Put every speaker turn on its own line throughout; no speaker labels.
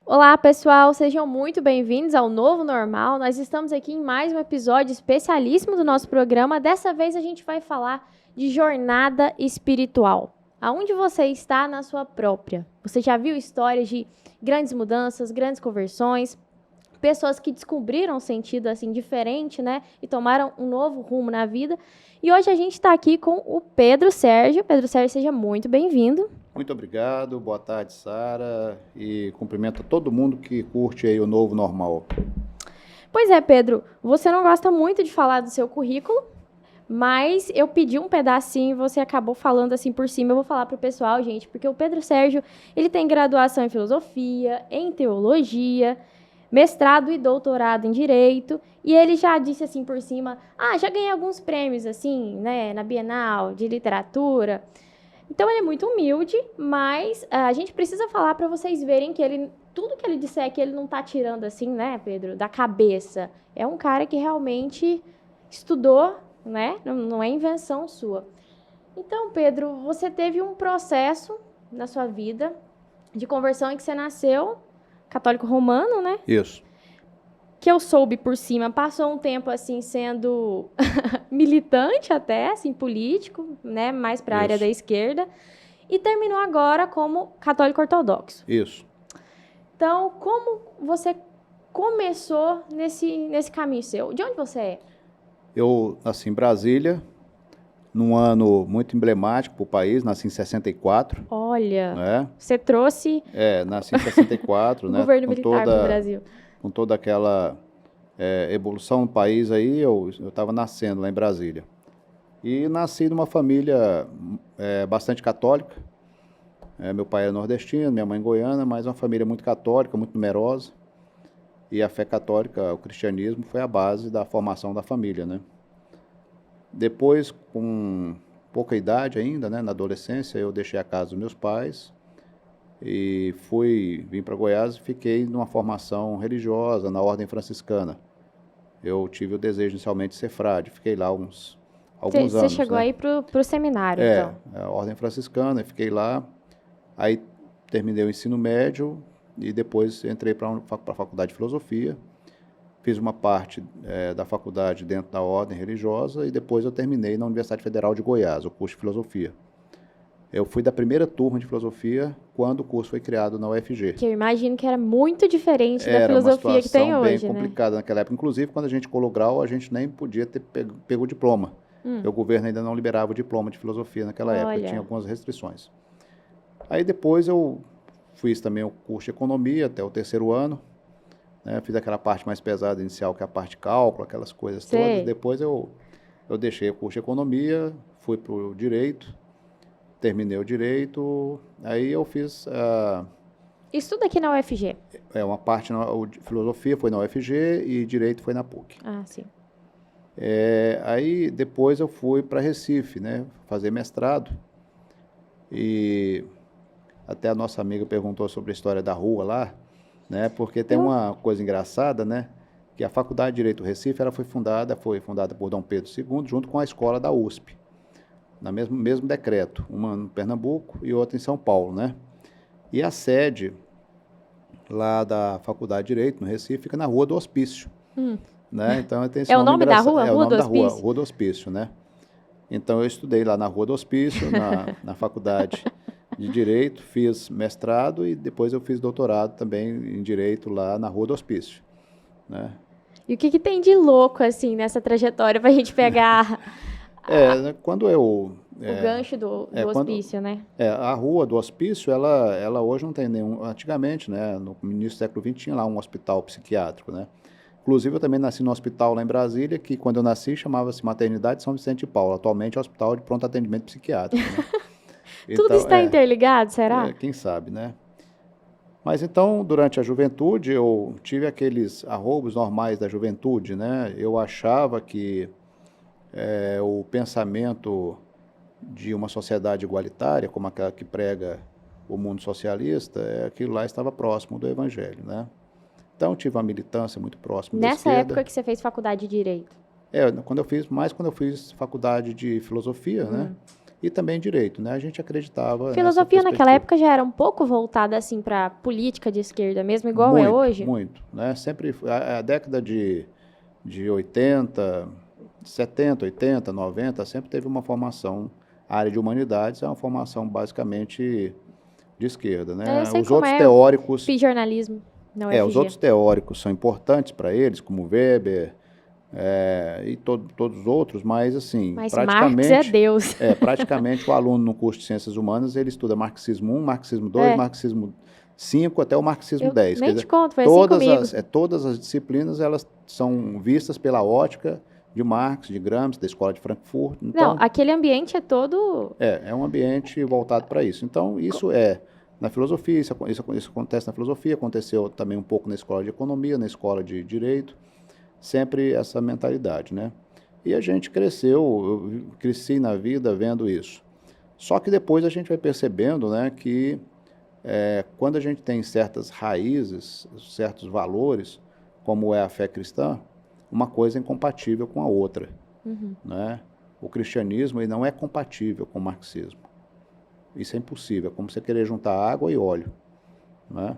Olá, pessoal, sejam muito bem-vindos ao Novo Normal. Nós estamos aqui em mais um episódio especialíssimo do nosso programa. Dessa vez a gente vai falar de jornada espiritual. Aonde você está na sua própria? Você já viu histórias de grandes mudanças, grandes conversões, pessoas que descobriram um sentido assim diferente, né? E tomaram um novo rumo na vida. E hoje a gente está aqui com o Pedro Sérgio. Pedro Sérgio, seja muito bem-vindo.
Muito obrigado, boa tarde, Sara, e cumprimento a todo mundo que curte aí o Novo Normal.
Pois é, Pedro, você não gosta muito de falar do seu currículo, mas eu pedi um pedacinho e você acabou falando assim por cima. Eu vou falar para o pessoal, gente, porque o Pedro Sérgio, ele tem graduação em filosofia, em teologia, mestrado e doutorado em direito, e ele já disse assim por cima, já ganhei alguns prêmios assim, né, na Bienal de literatura. Então ele é muito humilde, mas a gente precisa falar para vocês verem que ele, tudo que ele disser que ele não está tirando assim, né, Pedro, da cabeça. É um cara que realmente estudou, né? Não é invenção sua. Então, Pedro, você teve um processo na sua vida de conversão em que você nasceu católico romano, né?
Isso.
Que eu soube por cima, passou um tempo assim sendo militante até, assim, político, né, mais para a área da esquerda, e terminou agora como católico ortodoxo.
Isso.
Então, como você começou nesse caminho seu? De onde você é?
Eu nasci em Brasília, num ano muito emblemático para o país, nasci em 64.
Olha,
né?
Você trouxe
nasci em 64,
o
né?
governo militar para o Brasil.
Com toda aquela evolução no país aí, eu estava nascendo lá em Brasília. E nasci numa família bastante católica. Meu pai era nordestino, minha mãe goiana, mas uma família muito católica, muito numerosa. E a fé católica, o cristianismo, foi a base da formação da família, né? Depois, com pouca idade ainda, né, na adolescência, eu deixei a casa dos meus pais e vim para Goiás e fiquei numa formação religiosa na ordem franciscana. Eu tive o desejo inicialmente de ser frade, fiquei lá alguns anos.
Você chegou aí para o seminário, então?
A ordem franciscana, fiquei lá, aí terminei o ensino médio e depois entrei para a faculdade de filosofia, fiz uma parte da faculdade dentro da ordem religiosa e depois eu terminei na Universidade Federal de Goiás, o curso de filosofia. Eu fui da primeira turma de filosofia quando o curso foi criado na UFG.
Que eu imagino que era muito diferente da filosofia que tem hoje, né?
Era uma situação bem complicada naquela época. Inclusive, quando a gente colou grau, a gente nem podia ter pego o diploma. O governo ainda não liberava o diploma de filosofia naquela época, tinha algumas restrições. Aí depois eu fiz também o curso de economia até o terceiro ano, né? Fiz aquela parte mais pesada inicial, que é a parte de cálculo, aquelas coisas todas. Depois eu deixei o curso de economia, fui para o direito, terminei o direito, aí eu fiz...
Estuda aqui na UFG?
Uma parte de filosofia foi na UFG e direito foi na PUC.
Sim.
Aí depois eu fui para Recife, né, fazer mestrado, e até a nossa amiga perguntou sobre a história da rua lá, né, porque tem uma coisa engraçada, né, que a Faculdade de Direito do Recife foi fundada por Dom Pedro II, junto com a escola da USP, no mesmo decreto, uma em Pernambuco e outra em São Paulo, né, e a sede lá da Faculdade de Direito, no Recife, fica na Rua do Hospício, né? Então, tem esse
o nome da rua?
Rua do Hospício? Rua do Hospício, né? Então, eu estudei lá na Rua do Hospício, na Faculdade de Direito, fiz mestrado e depois eu fiz doutorado também em Direito lá na Rua do Hospício, né?
E o que tem de louco, assim, nessa trajetória para a gente pegar
quando eu...
o gancho do hospício, né?
A Rua do Hospício, ela hoje não tem nenhum... Antigamente, né, no início do século XX, tinha lá um hospital psiquiátrico, né? Inclusive, eu também nasci no hospital lá em Brasília, que quando eu nasci chamava-se Maternidade São Vicente de Paulo. Atualmente é Hospital de Pronto Atendimento Psiquiátrico, né?
Tudo
então,
está interligado, será?
Quem sabe, né? Mas então, durante a juventude, eu tive aqueles arroubos normais da juventude, né? Eu achava que o pensamento de uma sociedade igualitária, como aquela que prega o mundo socialista, aquilo lá estava próximo do Evangelho, né? Então, tive uma militância muito próxima da
Nessa
esquerda.
época que você fez faculdade de Direito?
Quando eu fiz faculdade de filosofia, né? E também direito, né? A gente acreditava nessa
Filosofia naquela
perspectiva.
época já era um pouco voltada assim para política de esquerda mesmo, igual é hoje?
Muito, né? Sempre a década de 80, 70, 80, 90, sempre teve uma formação. A área de humanidades é uma formação basicamente de esquerda, né?
Eu sei
Os
como
outros
é,
teóricos,
fiz jornalismo na UFG.
os outros teóricos são importantes para eles, como Weber, e todos os outros, mas assim,
Mas
praticamente,
Marx é Deus.
praticamente o aluno no curso de Ciências Humanas, ele estuda Marxismo 1, Marxismo 2, Marxismo 5 até o Marxismo 10.
Nem
Quer
te
dizer,
conto, foi assim comigo.
todas as disciplinas, elas são vistas pela ótica de Marx, de Gramsci, da Escola de Frankfurt. Então,
Não, aquele ambiente é todo...
é um ambiente voltado para isso. Então, isso na filosofia, isso acontece na filosofia, aconteceu também um pouco na escola de economia, na escola de direito, sempre essa mentalidade, né? E a gente eu cresci na vida vendo isso. Só que depois a gente vai percebendo, né, que quando a gente tem certas raízes, certos valores, como é a fé cristã, uma coisa é incompatível com a outra, né? O cristianismo ele não é compatível com o marxismo. Isso é impossível, é como você querer juntar água e óleo, né?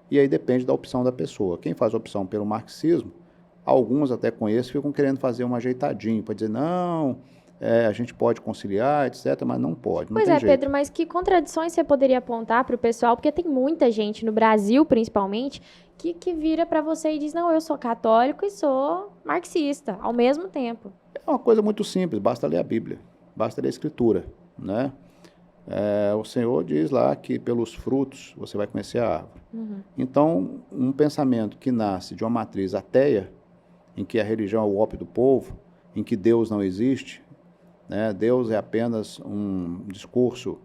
E aí depende da opção da pessoa. Quem faz a opção pelo marxismo, alguns até conheço, ficam querendo fazer um ajeitadinho, para dizer, não, a gente pode conciliar, etc., mas não pode, não
Pois
tem
é,
jeito.
Pedro, mas que contradições você poderia apontar para o pessoal? Porque tem muita gente, no Brasil principalmente, que vira para você e diz, não, eu sou católico e sou marxista, ao mesmo tempo.
É uma coisa muito simples, basta ler a Bíblia, basta ler a Escritura, né? O Senhor diz lá que pelos frutos você vai conhecer a árvore. Então, um pensamento que nasce de uma matriz ateia, em que a religião é o ópio do povo, em que Deus não existe, né? Deus é apenas um discurso,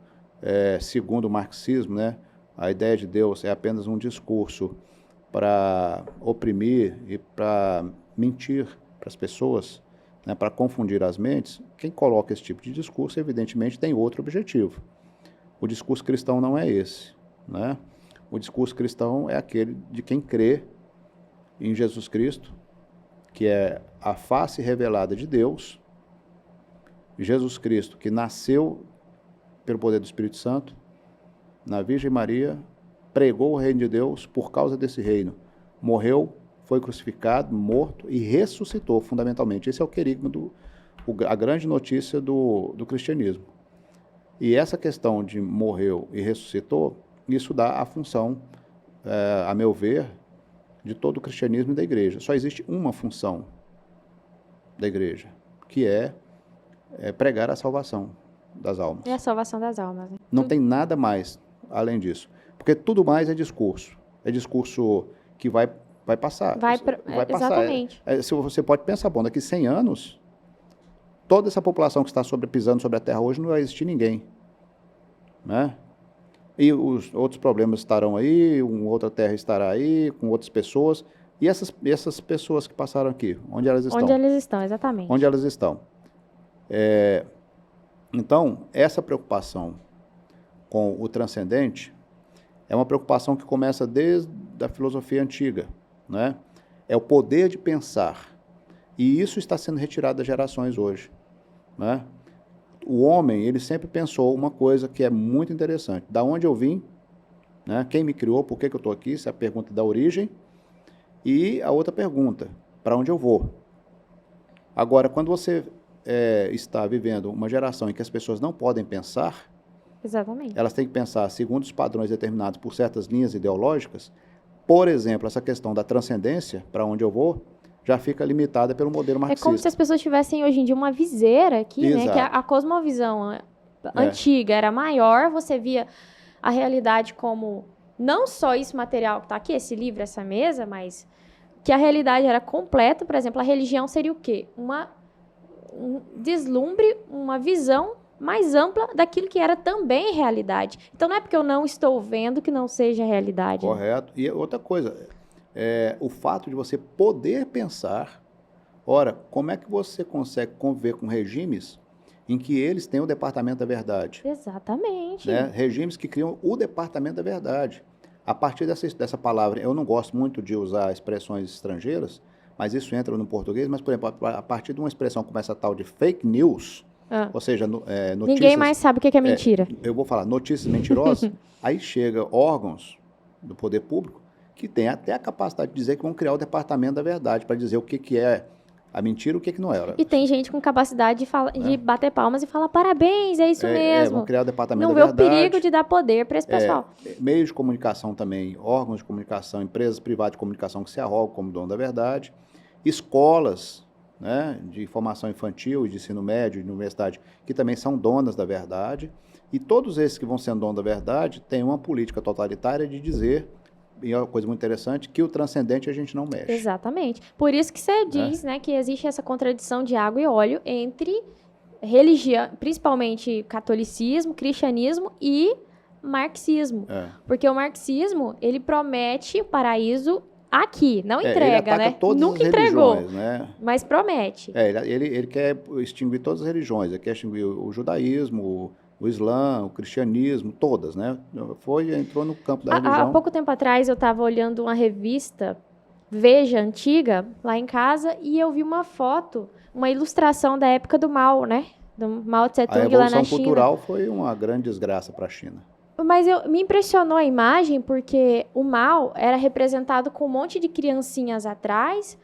segundo o marxismo, né? A ideia de Deus é apenas um discurso para oprimir e para mentir para as pessoas, né? Para confundir as mentes. Quem coloca esse tipo de discurso, evidentemente, tem outro objetivo. O discurso cristão não é esse, né? O discurso cristão é aquele de quem crê em Jesus Cristo, que é a face revelada de Deus, Jesus Cristo, que nasceu pelo poder do Espírito Santo, na Virgem Maria, pregou o reino de Deus por causa desse reino. Morreu, foi crucificado, morto e ressuscitou, fundamentalmente. Esse é o querigma, a grande notícia do cristianismo. E essa questão de morreu e ressuscitou, isso dá a função, a meu ver, de todo o cristianismo e da igreja. Só existe uma função da igreja, que é pregar a salvação das almas.
É a salvação das almas, né?
Não tem nada mais além disso. Porque tudo mais é discurso. É discurso que vai passar. Vai passar.
Exatamente.
Se você pode pensar, bom, daqui 100 anos, toda essa população que está pisando sobre a terra hoje não vai existir ninguém, né? E os outros problemas estarão aí, outra terra estará aí, com outras pessoas. E essas pessoas que passaram aqui, onde elas estão?
Onde elas estão, exatamente.
Onde elas estão. Então, essa preocupação com o transcendente é uma preocupação que começa desde a filosofia antiga, né? É o poder de pensar. E isso está sendo retirado das gerações hoje, né? O homem, ele sempre pensou uma coisa que é muito interessante. Da onde eu vim, né? Quem me criou, por que eu estou aqui? Essa é a pergunta da origem. E a outra pergunta, para onde eu vou? Agora, quando você está vivendo uma geração em que as pessoas não podem pensar,
exatamente,
elas têm que pensar segundo os padrões determinados por certas linhas ideológicas. Por exemplo, essa questão da transcendência, para onde eu vou, já fica limitada pelo modelo marxista.
É como se as pessoas tivessem hoje em dia uma viseira aqui,
exato,
né? Que a cosmovisão antiga era maior, você via a realidade como não só isso material que está aqui, esse livro, essa mesa, mas que a realidade era completa. Por exemplo, a religião seria o quê? Um deslumbre, uma visão mais ampla daquilo que era também realidade. Então, não é porque eu não estou vendo que não seja realidade.
Correto. E outra coisa, o fato de você poder pensar, Ora, como é que você consegue conviver com regimes em que eles têm o Departamento da Verdade?
Exatamente.
Né? Regimes que criam o Departamento da Verdade. A partir dessa palavra, eu não gosto muito de usar expressões estrangeiras, mas isso entra no português, mas, por exemplo, a partir de uma expressão como essa tal de fake news, ou seja, notícias...
Ninguém mais sabe o que é mentira.
Eu vou falar notícias mentirosas, aí chega órgãos do poder público que têm até a capacidade de dizer que vão criar o Departamento da Verdade, para dizer o que é a mentira e o que não é.
E tem gente com capacidade de bater palmas e falar parabéns, é isso mesmo.
Vão criar o Departamento
não
da
Verdade. Não vê o perigo de dar poder para esse pessoal.
Meios de comunicação também, órgãos de comunicação, empresas privadas de comunicação que se arrogam como dono da verdade, escolas, né, de formação infantil e de ensino médio, de universidade, que também são donas da verdade, e todos esses que vão sendo donos da verdade têm uma política totalitária de dizer, e é uma coisa muito interessante, que o transcendente a gente não mexe.
Exatamente. Por isso que você diz, né, que existe essa contradição de água e óleo entre religião, principalmente catolicismo, cristianismo e marxismo. Porque o marxismo, ele promete o paraíso aqui, não entrega,
ele
né?
Todas
Nunca
as
entregou,
religiões, né?
Mas promete.
Ele quer extinguir todas as religiões, ele quer extinguir o judaísmo, o Islã, o cristianismo, todas, né? Entrou no campo da religião.
Há pouco tempo atrás eu estava olhando uma revista Veja, antiga, lá em casa, e eu vi uma foto, uma ilustração da época do Mao, né? Do Mao Tse-tung lá na China.
A Revolução Cultural foi uma grande desgraça para a China.
Mas me impressionou a imagem porque o Mao era representado com um monte de criancinhas atrás,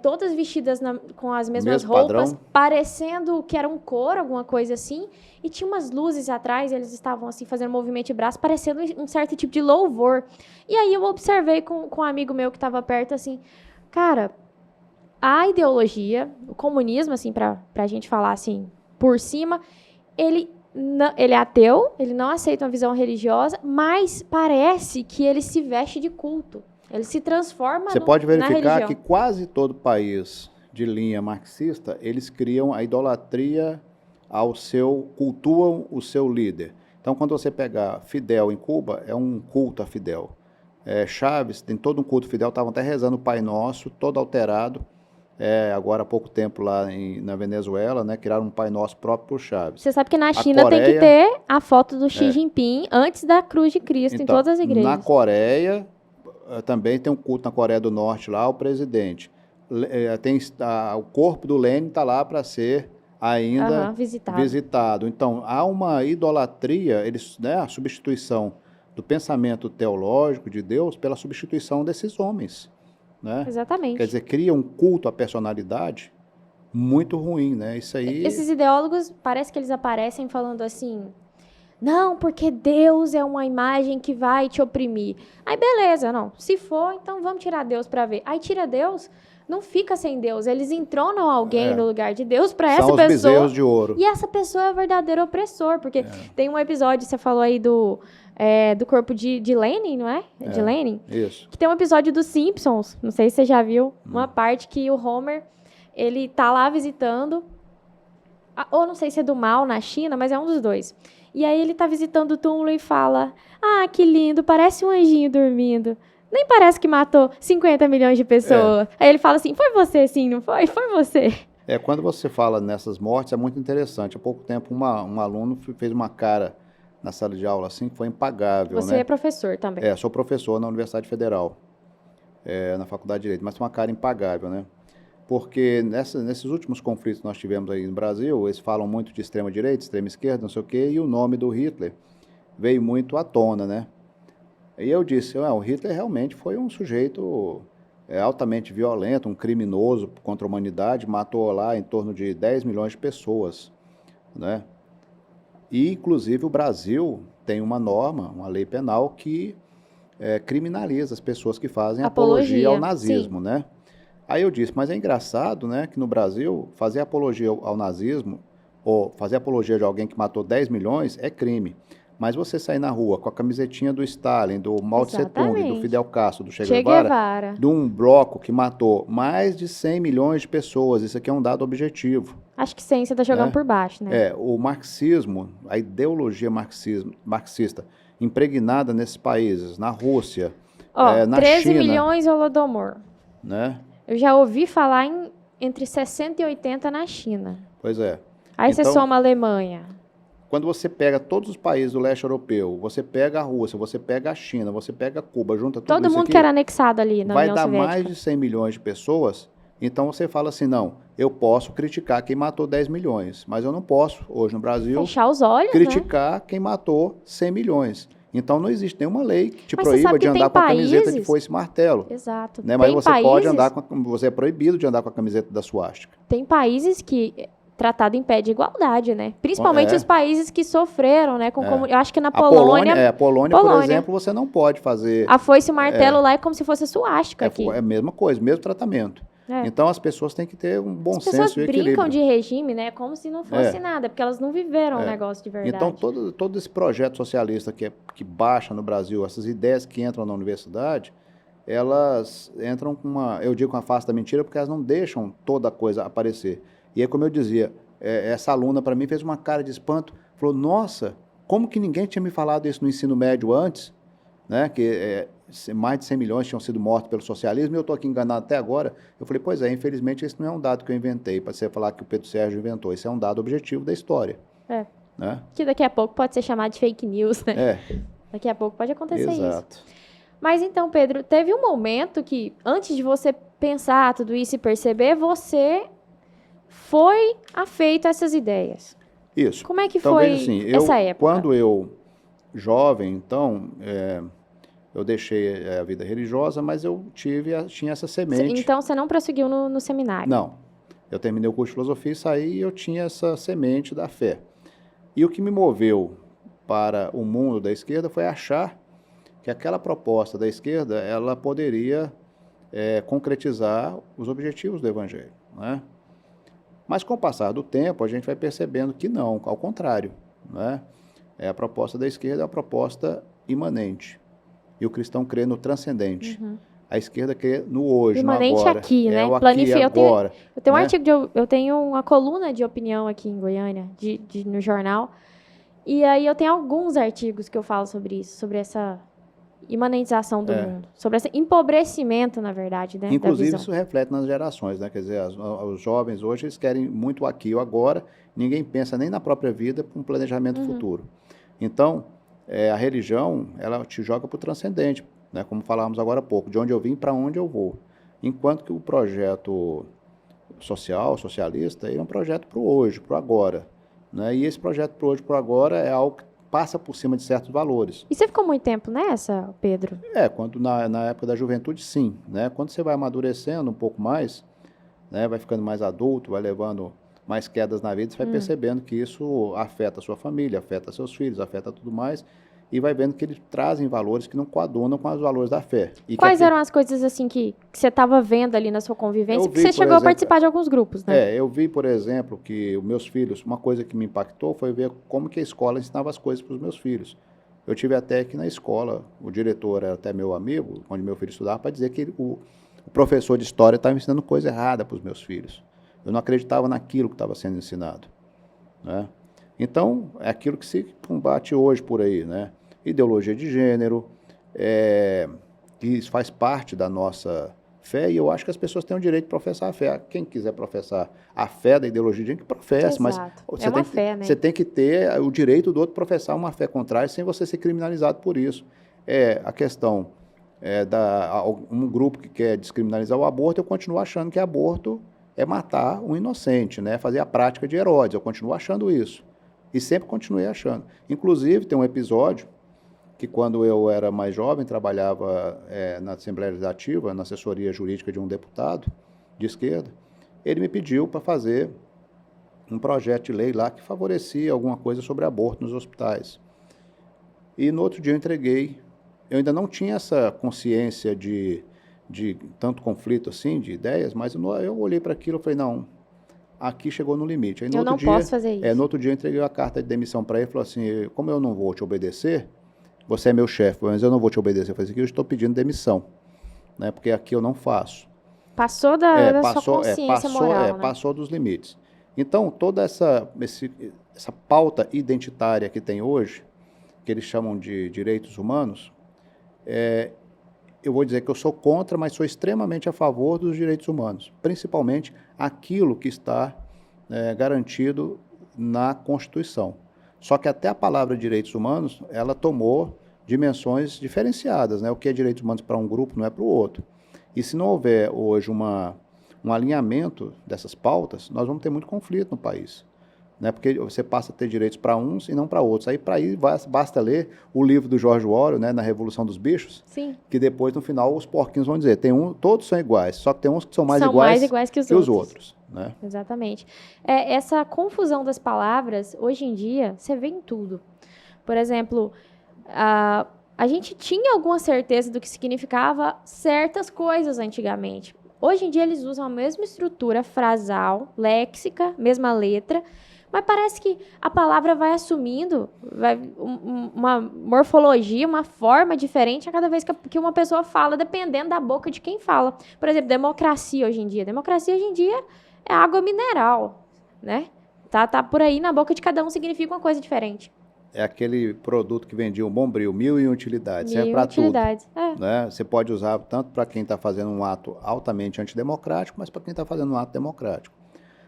todas vestidas com as mesmas roupas, padrão, parecendo que era um coro, alguma coisa assim, e tinha umas luzes atrás, eles estavam assim fazendo movimento de braço, parecendo um certo tipo de louvor. E aí eu observei com um amigo meu que estava perto, assim, cara, a ideologia, o comunismo, assim, pra gente falar assim, por cima, ele é ateu, ele não aceita uma visão religiosa, mas parece que ele se veste de culto. Ele se transforma
Você pode verificar que quase todo país de linha marxista, eles criam a idolatria cultuam o seu líder. Então, quando você pegar Fidel em Cuba, é um culto a Fidel. Chávez, tem todo um culto a Fidel, estavam até rezando o Pai Nosso, todo alterado. Agora há pouco tempo lá na Venezuela, né, criaram um Pai Nosso próprio por Chávez.
Você sabe que na China Coreia, tem que ter a foto do Xi Jinping antes da cruz de Cristo, então, em todas as igrejas.
Na Coreia, também tem um culto na Coreia do Norte lá, o presidente. O corpo do Lenin está lá para ser ainda visitado. Então, há uma idolatria, a substituição do pensamento teológico de Deus pela substituição desses homens. Né?
Exatamente.
Quer dizer, cria um culto à personalidade muito ruim, né? Isso aí...
Esses ideólogos, parece que eles aparecem falando assim... Não, porque Deus é uma imagem que vai te oprimir. Aí, beleza, não. Se for, então vamos tirar Deus para ver. Aí tira Deus, não fica sem Deus. Eles entronam alguém no lugar de Deus para essa pessoa. São os bezerros
de ouro.
E essa pessoa é o verdadeiro opressor. Porque tem um episódio, você falou aí do corpo de Lenin, não é? De Lenin?
Isso.
Que tem um episódio dos Simpsons, não sei se você já viu, uma parte que o Homer, ele tá lá visitando, ou não sei se é do Mao na China, mas é um dos dois. E aí ele tá visitando o túmulo e fala, que lindo, parece um anjinho dormindo. Nem parece que matou 50 milhões de pessoas. Aí ele fala assim, foi você sim, não foi? Foi você.
Quando você fala nessas mortes, é muito interessante. Há pouco tempo, um aluno fez uma cara na sala de aula assim, que foi impagável.
Você é professor também.
Sou professor na Universidade Federal, na Faculdade de Direito, mas tem uma cara impagável, né? Porque nesses últimos conflitos que nós tivemos aí no Brasil, eles falam muito de extrema-direita, extrema-esquerda, não sei o quê, e o nome do Hitler veio muito à tona, né? E eu disse, o Hitler realmente foi um sujeito altamente violento, um criminoso contra a humanidade, matou lá em torno de 10 milhões de pessoas, né? E, inclusive, o Brasil tem uma norma, uma lei penal que criminaliza as pessoas que fazem apologia ao nazismo, né? Aí eu disse, mas é engraçado, né, que no Brasil, fazer apologia ao nazismo, ou fazer apologia de alguém que matou 10 milhões é crime. Mas você sair na rua com a camisetinha do Stalin, do Mao Tse-tung, do Fidel Castro, do Che Guevara, de um bloco que matou mais de 100 milhões de pessoas, isso aqui é um dado objetivo.
Acho que sim, você está jogando por baixo, né?
O marxismo, a ideologia marxista, impregnada nesses países, na Rússia, na
13
China...
13 milhões Holodomor.
Né?
Eu já ouvi falar em entre 60 e 80 na China.
Pois é.
Aí você
Então,
soma a Alemanha.
quando você pega todos os países do leste europeu, você pega a Rússia, você pega a China, você pega Cuba, junta tudo
Todo
isso
mundo
aqui,
que era anexado ali na
vai
União
dar
Soviética.
mais de 100 milhões de pessoas. Então você fala assim, não, eu posso criticar quem matou 10 milhões, mas eu não posso, hoje no Brasil,
Fechar os olhos, né?
criticar quem matou 100 milhões. Então não existe nenhuma lei que te
Mas você sabe
proíba de
que tem
andar com a camiseta de
países-
foice e martelo.
Exato.
Né? Mas
Tem
você
países,
pode andar você é proibido de andar com a camiseta da suástica.
tem países que tratado em pé de igualdade, né? Principalmente os países que sofreram, né? Eu acho que na
A Polônia,
Polônia,
por exemplo, você não pode fazer.
A foice e o martelo lá é como se fosse a suástica aqui.
É a mesma coisa, mesmo tratamento.
É.
Então as pessoas têm que ter um bom
As pessoas
senso e equilíbrio.
brincam de regime, né? Como se não fosse nada, porque elas não viveram o negócio de verdade.
Então todo esse projeto socialista que baixa no Brasil, essas ideias que entram na universidade, elas entram com eu digo com a face da mentira, porque elas não deixam toda a coisa aparecer. E aí, como eu dizia, essa aluna para mim fez uma cara de espanto, falou, nossa, como que ninguém tinha me falado isso no ensino médio antes, né? Que mais de 100 milhões tinham sido mortos pelo socialismo, e eu estou aqui enganado até agora. Eu falei, pois é, infelizmente esse não é um dado que eu inventei, para você falar que o Pedro Sérgio inventou, esse é um dado objetivo da história. Né?
Que daqui a pouco pode ser chamado de fake news, né?
É.
Daqui a pouco pode acontecer isso.
Exato.
Mas então, Pedro, teve um momento que, antes de você pensar tudo isso e perceber, você foi afeito a essas ideias.
Isso.
Como é que
então,
foi
veja assim,
essa época?
Quando eu, jovem, então, eu deixei a vida religiosa, mas eu tinha essa semente.
Então, você não prosseguiu no seminário?
Não. Eu terminei o curso de filosofia e saí e eu tinha essa semente da fé. E o que me moveu para o mundo da esquerda foi achar que aquela proposta da esquerda ela poderia concretizar os objetivos do Evangelho, né? Mas com o passar do tempo a gente vai percebendo que não, ao contrário, né? A proposta da esquerda é uma proposta imanente e o cristão crê no transcendente.
Uhum.
A esquerda crê no hoje,
imanente
no agora.
aqui, né?
O aqui e agora.
Eu tenho um
né?
artigo, eu tenho uma coluna de opinião aqui em Goiânia, no jornal, e aí eu tenho alguns artigos que eu falo sobre isso, sobre essa imanentização do mundo, sobre esse empobrecimento, na verdade, né?
Inclusive, isso reflete nas gerações, né? Quer dizer, os jovens hoje, eles querem muito aqui ou agora, ninguém pensa nem na própria vida para um planejamento futuro. Então, a religião, ela te joga para o transcendente, né? Como falávamos agora há pouco, de onde eu vim para onde eu vou. Enquanto que o projeto socialista, ele é um projeto para o hoje, para o agora. Né? E esse projeto para o hoje, para o agora, é algo que passa por cima de certos valores.
E você ficou muito tempo nessa, Pedro?
Quando na época da juventude, sim. Né? Quando você vai amadurecendo um pouco mais, né? Vai ficando mais adulto, vai levando mais quedas na vida, você vai percebendo que isso afeta a sua família, afeta seus filhos, afeta tudo mais, e vai vendo que eles trazem valores que não coadunam com os valores da fé. E
quais eram as coisas assim que você estava vendo ali na sua convivência? Porque você chegou a participar de alguns grupos, né?
Eu vi, por exemplo, que os meus filhos, uma coisa que me impactou foi ver como que a escola ensinava as coisas para os meus filhos. Eu tive até que na escola, o diretor era até meu amigo, onde meu filho estudava, para dizer que o professor de história estava ensinando coisa errada para os meus filhos. Eu não acreditava naquilo que estava sendo ensinado. Né? Então, é aquilo que se combate hoje por aí, né? Ideologia de gênero, que isso faz parte da nossa fé, e eu acho que as pessoas têm o direito de professar a fé. Quem quiser professar a fé da ideologia de gênero, que professe, mas você tem que ter o direito do outro professar uma fé contrária sem você ser criminalizado por isso. A questão um grupo que quer descriminalizar o aborto, eu continuo achando que aborto é matar um inocente, né? Fazer a prática de Herodes, eu continuo achando isso. E sempre continuei achando. Inclusive, tem um episódio que quando eu era mais jovem, trabalhava na Assembleia Legislativa, na assessoria jurídica de um deputado de esquerda, ele me pediu para fazer um projeto de lei lá que favorecia alguma coisa sobre aborto nos hospitais. E no outro dia eu entreguei. Eu ainda não tinha essa consciência de tanto conflito assim, de ideias, mas eu olhei para aquilo e falei, não, aqui chegou no limite. Aí,
posso fazer isso.
No outro dia eu entreguei a carta de demissão para ele e falou assim, como eu não vou te obedecer, você é meu chefe, mas eu não vou te obedecer. Eu falei assim, eu estou pedindo demissão, né? Porque aqui eu não faço.
Passou da sua consciência moral, né?
Passou dos limites. Então, toda essa pauta identitária que tem hoje, que eles chamam de direitos humanos, eu vou dizer que eu sou contra, mas sou extremamente a favor dos direitos humanos, principalmente aquilo que está garantido na Constituição. Só que até a palavra direitos humanos, ela tomou dimensões diferenciadas, né? O que é direitos humanos para um grupo não é para o outro. E se não houver hoje um alinhamento dessas pautas, nós vamos ter muito conflito no país. Né? Porque você passa a ter direitos para uns e não para outros. Aí, para ir, basta ler o livro do George Orwell, né, na Revolução dos Bichos,
Sim.
que depois, no final, os porquinhos vão dizer, todos são iguais, só que tem uns que são mais
iguais que
os outros. Né?
Exatamente. Essa confusão das palavras, hoje em dia, você vê em tudo. Por exemplo, a gente tinha alguma certeza do que significava certas coisas antigamente. Hoje em dia, eles usam a mesma estrutura frasal, léxica, mesma letra, mas parece que a palavra vai assumindo uma morfologia, uma forma diferente a cada vez que uma pessoa fala, dependendo da boca de quem fala. Por exemplo, democracia hoje em dia. Democracia hoje em dia é água mineral, né? Tá por aí, na boca de cada um significa uma coisa diferente.
É aquele produto que vendia um Bombril, 1001 utilidades, serve para tudo. Né? Você pode usar tanto para quem está fazendo um ato altamente antidemocrático, mas para quem está fazendo um ato democrático.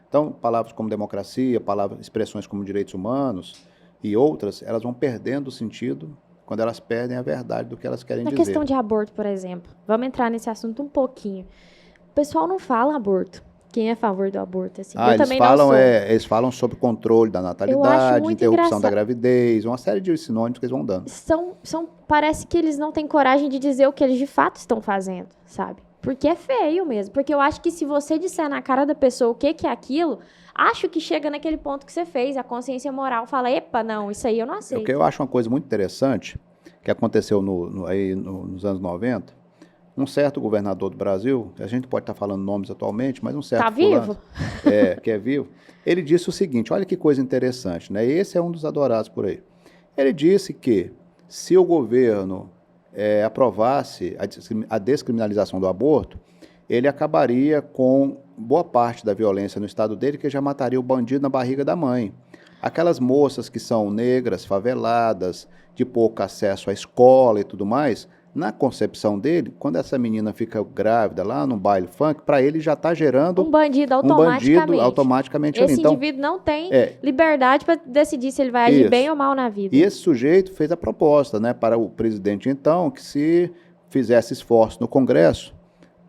Então, palavras como democracia, expressões como direitos humanos e outras, elas vão perdendo o sentido quando elas perdem a verdade do que elas querem dizer.
Na questão de aborto, por exemplo, vamos entrar nesse assunto um pouquinho. O pessoal não fala aborto. Quem é a favor do aborto? Assim, eu também não sou.
Eles falam sobre controle da natalidade, interrupção da gravidez, uma série de sinônimos que eles vão dando.
Parece que eles não têm coragem de dizer o que eles de fato estão fazendo, sabe? Porque é feio mesmo. Porque eu acho que se você disser na cara da pessoa o que é aquilo, acho que chega naquele ponto que você fez. A consciência moral fala, epa, não, isso aí eu não aceito.
O que eu acho uma coisa muito interessante, que aconteceu nos anos 90, um certo governador do Brasil, a gente pode estar falando nomes atualmente, mas um certo
fulano,
que é vivo, ele disse o seguinte, olha que coisa interessante, né? Esse é um dos adorados por aí. Ele disse que se o governo aprovasse a descriminalização do aborto, ele acabaria com boa parte da violência no estado dele, que já mataria o bandido na barriga da mãe. Aquelas moças que são negras, faveladas, de pouco acesso à escola e tudo mais, na concepção dele, quando essa menina fica grávida lá no baile funk, para ele já está gerando
um bandido
automaticamente.
Esse indivíduo não tem liberdade para decidir se ele vai agir bem ou mal na vida.
E esse sujeito fez a proposta, né, para o presidente então, que se fizesse esforço no Congresso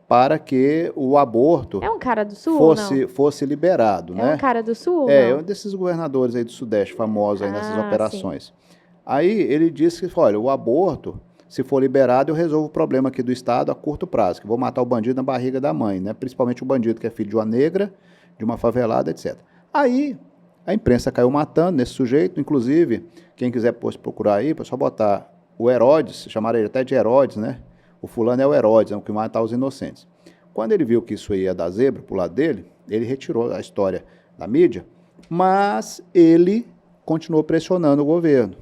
para que o aborto
é um cara do Sul,
fosse liberado.
É um cara do Sul?
É um desses governadores aí do Sudeste famosos aí nessas operações. Sim. Aí ele disse que, olha, o aborto, se for liberado, eu resolvo o problema aqui do Estado a curto prazo, que vou matar o bandido na barriga da mãe, né? Principalmente o bandido que é filho de uma negra, de uma favelada, etc. Aí a imprensa caiu matando nesse sujeito, inclusive, quem quiser procurar aí, é só botar o Herodes, chamaram ele até de Herodes, né? O fulano é o Herodes, é o que mata os inocentes. Quando ele viu que isso ia dar zebra pro lado dele, ele retirou a história da mídia, mas ele continuou pressionando o governo.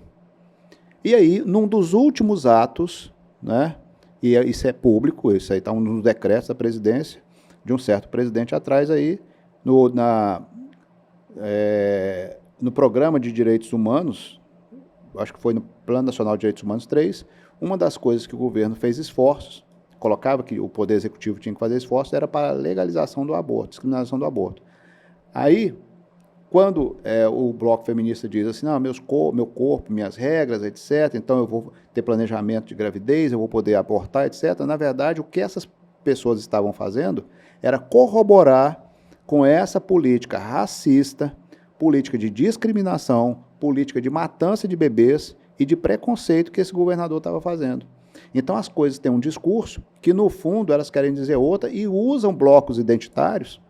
E aí, num dos últimos atos, né, e isso é público, isso aí está um dos decretos da presidência, de um certo presidente atrás aí, no programa de direitos humanos, acho que foi no Plano Nacional de Direitos Humanos 3, uma das coisas que o governo fez esforços, colocava que o Poder Executivo tinha que fazer esforços, era para a legalização do aborto, descriminalização do aborto. Aí, quando o bloco feminista diz assim, não, meu corpo, minhas regras, etc., então eu vou ter planejamento de gravidez, eu vou poder abortar, etc., na verdade, o que essas pessoas estavam fazendo era corroborar com essa política racista, política de discriminação, política de matança de bebês e de preconceito que esse governador estava fazendo. Então, as coisas têm um discurso que, no fundo, elas querem dizer outra e usam blocos identitários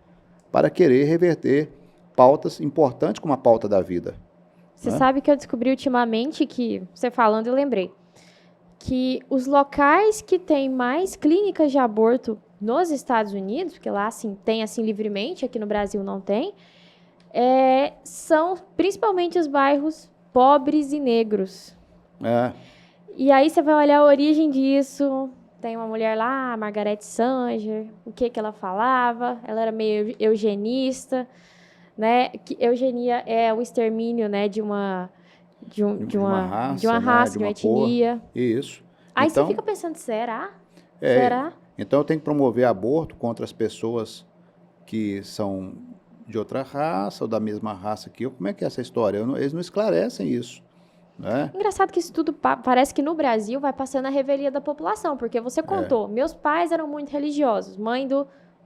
para querer reverter pautas importantes como a pauta da vida.
Você sabe que eu descobri ultimamente que, você falando, eu lembrei, que os locais que têm mais clínicas de aborto nos Estados Unidos, porque lá assim, tem assim livremente, aqui no Brasil não tem, são principalmente os bairros pobres e negros. E aí você vai olhar a origem disso. Tem uma mulher lá, a Margaret Sanger, o que ela falava? Ela era meio eugenista, né? Que eugenia é o extermínio, né, de uma raça, de uma etnia.
Isso.
Aí então, você fica pensando, será? Será?
Então eu tenho que promover aborto contra as pessoas que são de outra raça ou da mesma raça que eu. Como é que é essa história? Eles não esclarecem isso, né?
Engraçado que isso tudo parece que no Brasil vai passando a revelia da população, porque você contou, meus pais eram muito religiosos, mãe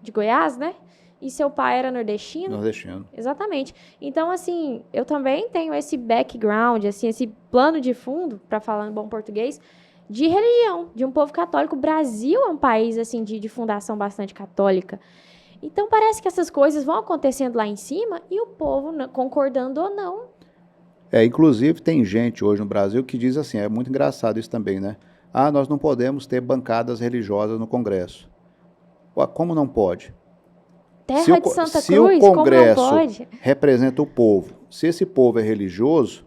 de Goiás, né? E seu pai era nordestino?
Nordestino.
Exatamente. Então, assim, eu também tenho esse background, assim, esse plano de fundo, para falar em bom português, de religião, de um povo católico. O Brasil é um país, assim, de fundação bastante católica. Então, parece que essas coisas vão acontecendo lá em cima e o povo, concordando ou não.
Inclusive, tem gente hoje no Brasil que diz assim, é muito engraçado isso também, né? Ah, nós não podemos ter bancadas religiosas no Congresso. Ué, como não pode?
Terra de Santa
Se o
Cruz, como não
Congresso
pode?
representa o povo, se esse povo é religioso,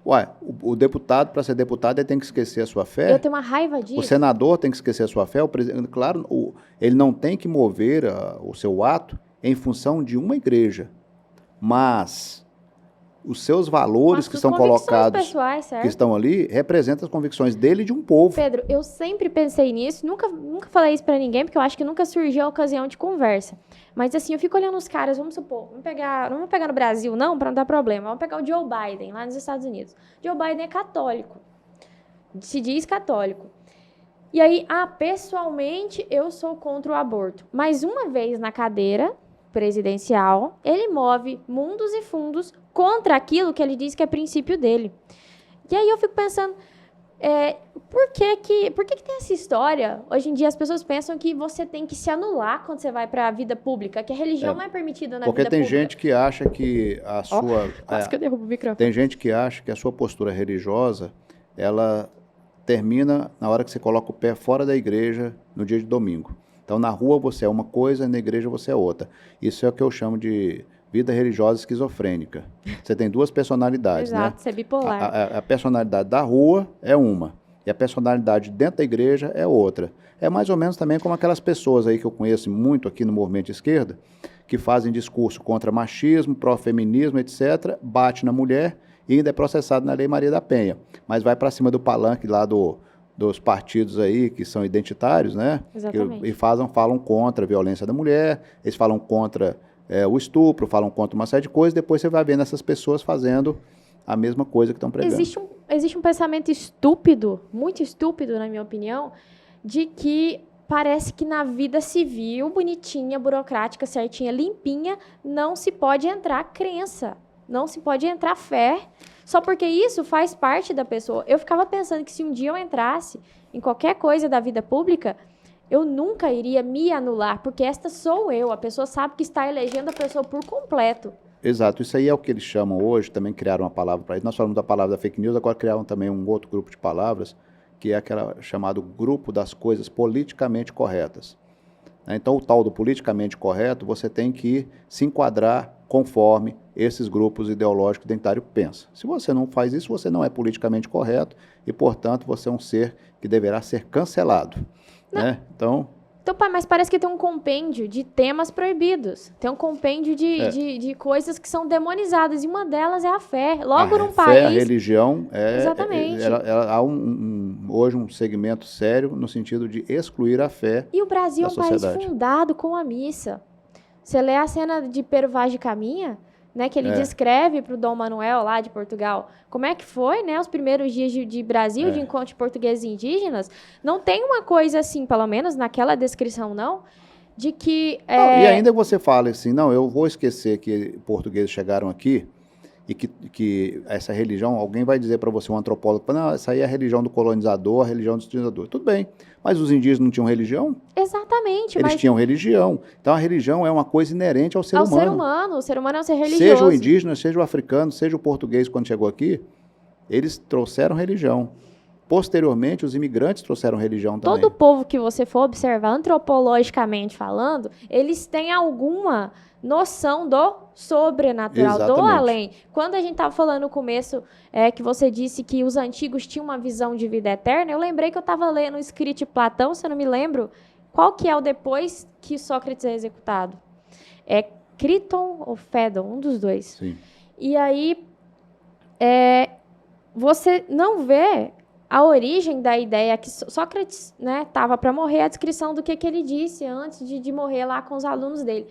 ué, o deputado, para ser deputado, ele tem que esquecer a sua fé?
Eu tenho uma raiva
O
disso.
senador tem que esquecer a sua fé? O presidente, claro, ele não tem que mover o seu ato em função de uma igreja, mas os seus valores que
As
são
convicções
colocados,
pessoais, certo?
que estão ali, representam as convicções dele e de um povo.
Pedro, eu sempre pensei nisso, nunca falei isso pra ninguém, porque eu acho que nunca surgiu a ocasião de conversa. Mas assim, eu fico olhando os caras, vamos supor, não vamos pegar no Brasil não, pra não dar problema, vamos pegar o Joe Biden, lá nos Estados Unidos. Joe Biden é católico, se diz católico. E aí, pessoalmente, eu sou contra o aborto. Mas uma vez na cadeira presidencial, ele move mundos e fundos contra aquilo que ele diz que é princípio dele. E aí eu fico pensando, por que tem essa história? Hoje em dia as pessoas pensam que você tem que se anular quando você vai para a vida pública, que a religião não é permitida na vida
Porque tem
pública.
gente que acha que a sua...
Quase que eu derrubo o microfone.
Tem gente que acha que a sua postura religiosa, ela termina na hora que você coloca o pé fora da igreja no dia de domingo. Então, na rua você é uma coisa, na igreja você é outra. Isso é o que eu chamo de vida religiosa esquizofrênica. Você tem duas personalidades,
Exato,
né?
você é bipolar.
A personalidade da rua é uma, e a personalidade dentro da igreja é outra. É mais ou menos também como aquelas pessoas aí que eu conheço muito aqui no movimento de esquerda, que fazem discurso contra machismo, pró-feminismo, etc., bate na mulher e ainda é processado na Lei Maria da Penha. Mas vai para cima do palanque lá dos partidos aí que são identitários, né?
Exatamente.
E falam contra a violência da mulher, eles falam contra o estupro, falam contra uma série de coisas, depois você vai vendo essas pessoas fazendo a mesma coisa que estão pregando.
Existe um pensamento estúpido, muito estúpido, na minha opinião, de que parece que na vida civil, bonitinha, burocrática, certinha, limpinha, não se pode entrar crença, não se pode entrar fé, só porque isso faz parte da pessoa. Eu ficava pensando que se um dia eu entrasse em qualquer coisa da vida pública, eu nunca iria me anular, porque esta sou eu. A pessoa sabe que está elegendo a pessoa por completo.
Exato, isso aí é o que eles chamam hoje, também criaram uma palavra para isso. Nós falamos da palavra da fake news, agora criaram também um outro grupo de palavras, que é aquela chamado grupo das coisas politicamente corretas. Então, o tal do politicamente correto, você tem que se enquadrar conforme esses grupos ideológicos identitários pensam. Se você não faz isso, você não é politicamente correto e, portanto, você é um ser que deverá ser cancelado. Né? Então,
pai, mas parece que tem um compêndio de temas proibidos. Tem um compêndio de coisas que são demonizadas. E uma delas é a fé. Logo num país...
A religião
Exatamente.
Há hoje um segmento sério no sentido de excluir a fé.
E o Brasil é um país
sociedade.
fundado com a missa. Você lê a cena de Pero Vaz de Caminha, né, que ele descreve para o Dom Manuel, lá de Portugal, como é que foi, né, os primeiros dias de Brasil, de encontro de portugueses e indígenas. Não tem uma coisa assim, pelo menos naquela descrição, não, de que...
Não, e ainda você fala assim, não, eu vou esquecer que portugueses chegaram aqui e que essa religião, alguém vai dizer para você, um antropólogo, não, essa aí é a religião do colonizador, a religião do colonizador. Tudo bem, mas os indígenas não tinham religião?
Exatamente.
Eles tinham religião. Então, a religião é uma coisa inerente ao ser humano.
Ao ser humano. O ser humano é um ser religioso.
Seja o indígena, seja o africano, seja o português, quando chegou aqui, eles trouxeram religião. Posteriormente, os imigrantes trouxeram religião também.
Todo povo que você for observar, antropologicamente falando, eles têm alguma noção do sobrenatural,
Exatamente.
do além. Quando a gente estava falando no começo, que você disse que os antigos tinham uma visão de vida eterna, eu lembrei que eu estava lendo o escrito de Platão, se eu não me lembro, qual que é o depois que Sócrates é executado? É Criton ou Fédon, um dos dois.
Sim.
E aí, você não vê a origem da ideia que Sócrates, né, estava para morrer, a descrição do que ele disse antes de morrer lá com os alunos dele.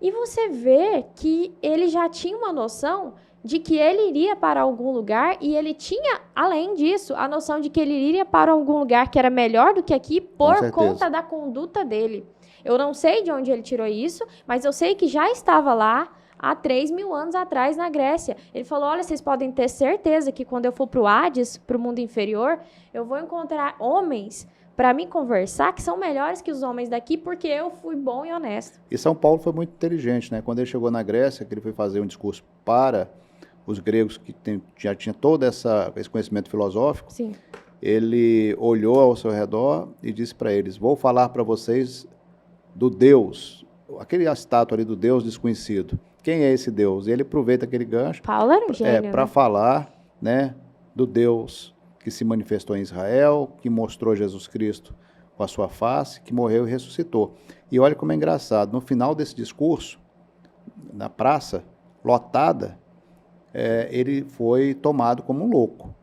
E você vê que ele já tinha uma noção de que ele iria para algum lugar e ele tinha, além disso, a noção de que ele iria para algum lugar que era melhor do que aqui por conta da conduta dele. Eu não sei de onde ele tirou isso, mas eu sei que já estava lá há 3.000 anos atrás na Grécia. Ele falou, olha, vocês podem ter certeza que quando eu for para o Hades, para o mundo inferior, eu vou encontrar homens para me conversar que são melhores que os homens daqui, porque eu fui bom e honesto.
E São Paulo foi muito inteligente, né? Quando ele chegou na Grécia, que ele foi fazer um discurso para os gregos que já tinha todo esse conhecimento filosófico,
sim,
ele olhou ao seu redor e disse para eles, vou falar para vocês do Deus, aquele estátua ali do Deus desconhecido. Quem é esse Deus? E ele aproveita aquele gancho
Paulo era um gênio,
para
né?
falar, né, do Deus que se manifestou em Israel, que mostrou Jesus Cristo com a sua face, que morreu e ressuscitou. E olha como é engraçado, no final desse discurso, na praça, lotada, ele foi tomado como um louco.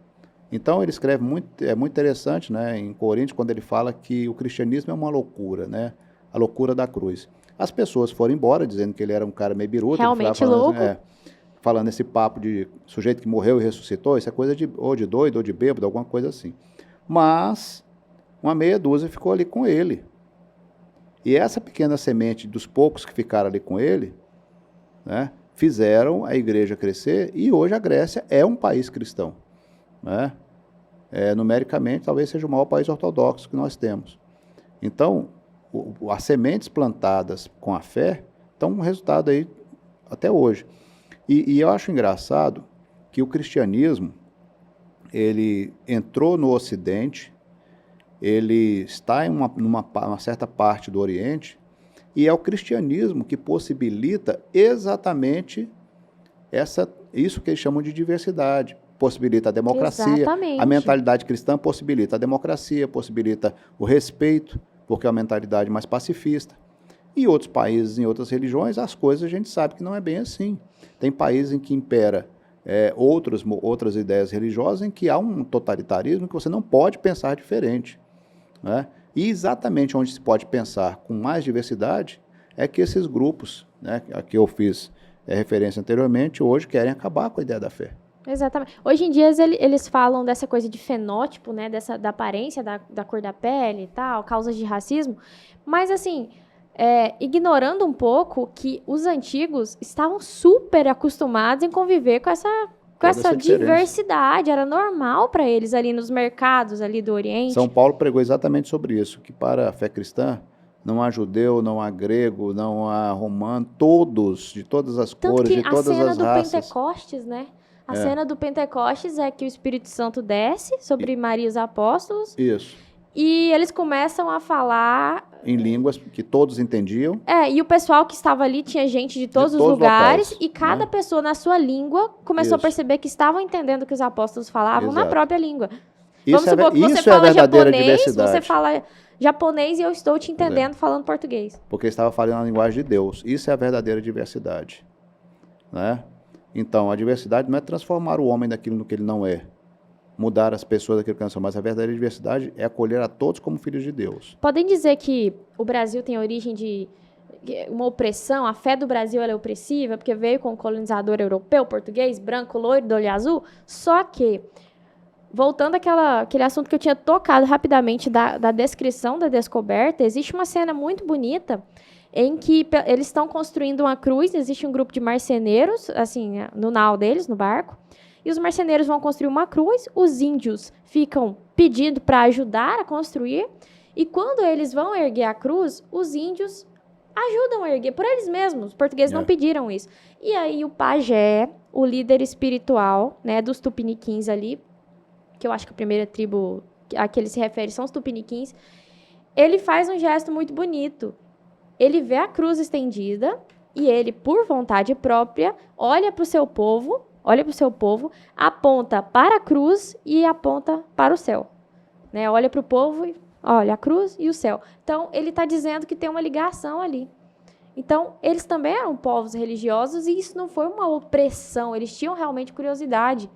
Então ele escreve é muito interessante, né, em Coríntios, quando ele fala que o cristianismo é uma loucura, né, a loucura da cruz. As pessoas foram embora, dizendo que ele era um cara meio biruta.
Realmente louco.
Falando esse papo de sujeito que morreu e ressuscitou, isso é coisa ou de doido, ou de bêbado, alguma coisa assim. Mas uma meia dúzia ficou ali com ele. E essa pequena semente dos poucos que ficaram ali com ele, né, fizeram a igreja crescer, e hoje a Grécia é um país cristão, né? Numericamente, talvez seja o maior país ortodoxo que nós temos. Então, as sementes plantadas com a fé estão um resultado aí até hoje. E eu acho engraçado que o cristianismo, ele entrou no Ocidente, ele está em uma certa parte do Oriente, e é o cristianismo que possibilita exatamente isso que eles chamam de diversidade. Possibilita a democracia,
Exatamente.
A mentalidade cristã possibilita a democracia, possibilita o respeito, porque é uma mentalidade mais pacifista. Em outros países, em outras religiões, as coisas a gente sabe que não é bem assim. Tem países em que impera outras ideias religiosas, em que há um totalitarismo que você não pode pensar diferente, né? E exatamente onde se pode pensar com mais diversidade é que esses grupos, né, a que eu fiz referência anteriormente, hoje querem acabar com a ideia da fé.
Exatamente. Hoje em dia eles falam dessa coisa de fenótipo, né, da aparência, da cor da pele e tal, causas de racismo, mas assim, ignorando um pouco que os antigos estavam super acostumados em conviver com essa diversidade, era normal para eles ali nos mercados ali do Oriente.
São Paulo pregou exatamente sobre isso, que para a fé cristã não há judeu, não há grego, não há romano, todos, de todas as cores, de todas as raças.
A cena do Pentecostes, né? A cena do Pentecostes é que o Espírito Santo desce sobre Maria e os apóstolos.
Isso.
E eles começam a falar
em línguas que todos entendiam.
E o pessoal que estava ali tinha gente de todos os lugares, locais, e cada pessoa na sua língua começou a perceber que estavam entendendo o que os apóstolos falavam na própria língua. Vamos supor que você fala japonês, você fala japonês e eu estou te entendendo falando português.
Porque estava falando a linguagem de Deus. Isso é a verdadeira diversidade, né? Então, a diversidade não é transformar o homem daquilo no que ele não é, mudar as pessoas daquilo que não são, mas a verdadeira diversidade é acolher a todos como filhos de Deus.
Podem dizer que o Brasil tem origem de uma opressão, a fé do Brasil ela é opressiva, porque veio com o colonizador europeu, português, branco, loiro, do olho azul, só que, voltando àquele assunto que eu tinha tocado rapidamente da descrição da descoberta, existe uma cena muito bonita em que eles estão construindo uma cruz, existe um grupo de marceneiros, assim, no nau deles, no barco, e os marceneiros vão construir uma cruz, os índios ficam pedindo para ajudar a construir, e quando eles vão erguer a cruz, os índios ajudam a erguer, por eles mesmos, os portugueses não pediram isso. E aí o pajé, o líder espiritual, né, dos tupiniquins ali, que eu acho que a primeira tribo a que ele se refere são os tupiniquins, ele faz um gesto muito bonito. Ele vê a cruz estendida e ele, por vontade própria, olha para o seu povo, aponta para a cruz e aponta para o céu. Né? Olha para o povo e olha a cruz e o céu. Então, ele está dizendo que tem uma ligação ali. Então, eles também eram povos religiosos e isso não foi uma opressão, eles tinham realmente curiosidade.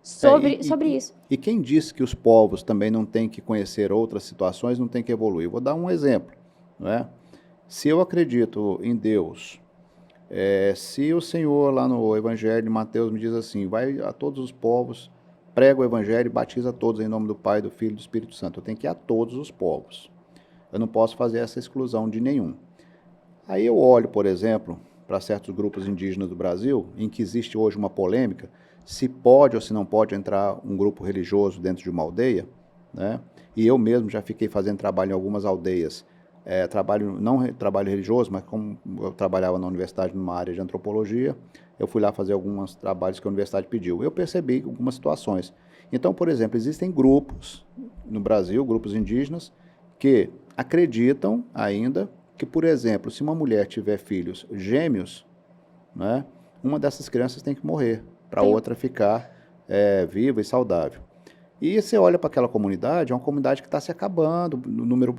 sobre isso.
E quem disse que os povos também não têm que conhecer outras situações, não têm que evoluir? Vou dar um exemplo, não é? Se eu acredito em Deus, se o Senhor lá no Evangelho de Mateus me diz assim, vai a todos os povos, prega o Evangelho e batiza todos em nome do Pai, do Filho e do Espírito Santo. Eu tenho que ir a todos os povos. Eu não posso fazer essa exclusão de nenhum. Aí eu olho, por exemplo, para certos grupos indígenas do Brasil, em que existe hoje uma polêmica, se pode ou se não pode entrar um grupo religioso dentro de uma aldeia, né? E eu mesmo já fiquei fazendo trabalho em algumas aldeias, trabalho religioso, mas como eu trabalhava na universidade numa área de antropologia, eu fui lá fazer alguns trabalhos que a universidade pediu. Eu percebi algumas situações. Então, por exemplo, existem grupos no Brasil, grupos indígenas, que acreditam ainda que, por exemplo, se uma mulher tiver filhos gêmeos, né, uma dessas crianças tem que morrer, para a outra ficar viva e saudável. E você olha para aquela comunidade, é uma comunidade que está se acabando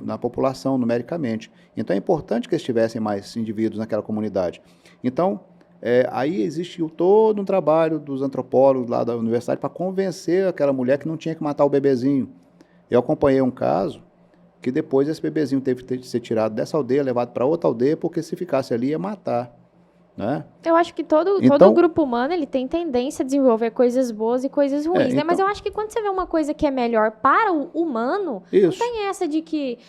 na população, numericamente. Então é importante que estivessem mais indivíduos naquela comunidade. Então, aí existe todo um trabalho dos antropólogos lá da universidade para convencer aquela mulher que não tinha que matar o bebezinho. Eu acompanhei um caso que depois esse bebezinho teve que ser tirado dessa aldeia, levado para outra aldeia, porque se ficasse ali ia matar. Né?
Eu acho que todo grupo humano ele tem tendência a desenvolver coisas boas e coisas ruins, né? Mas eu acho que quando você vê uma coisa que é melhor para o humano, não tem essa de que,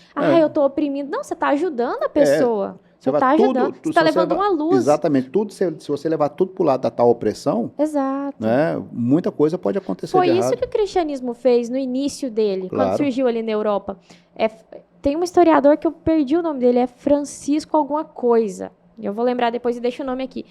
eu tô oprimindo. Não, você tá ajudando a pessoa. Você tá ajudando, você tá levando uma luz.
Exatamente, se você levar tudo pro lado da tal opressão,
exato,
né, muita coisa pode acontecer de errado.
Foi isso que o cristianismo fez no início dele, quando surgiu ali na Europa. Tem um historiador que eu perdi o nome dele, é Francisco alguma coisa. Eu vou lembrar depois e deixo o nome aqui.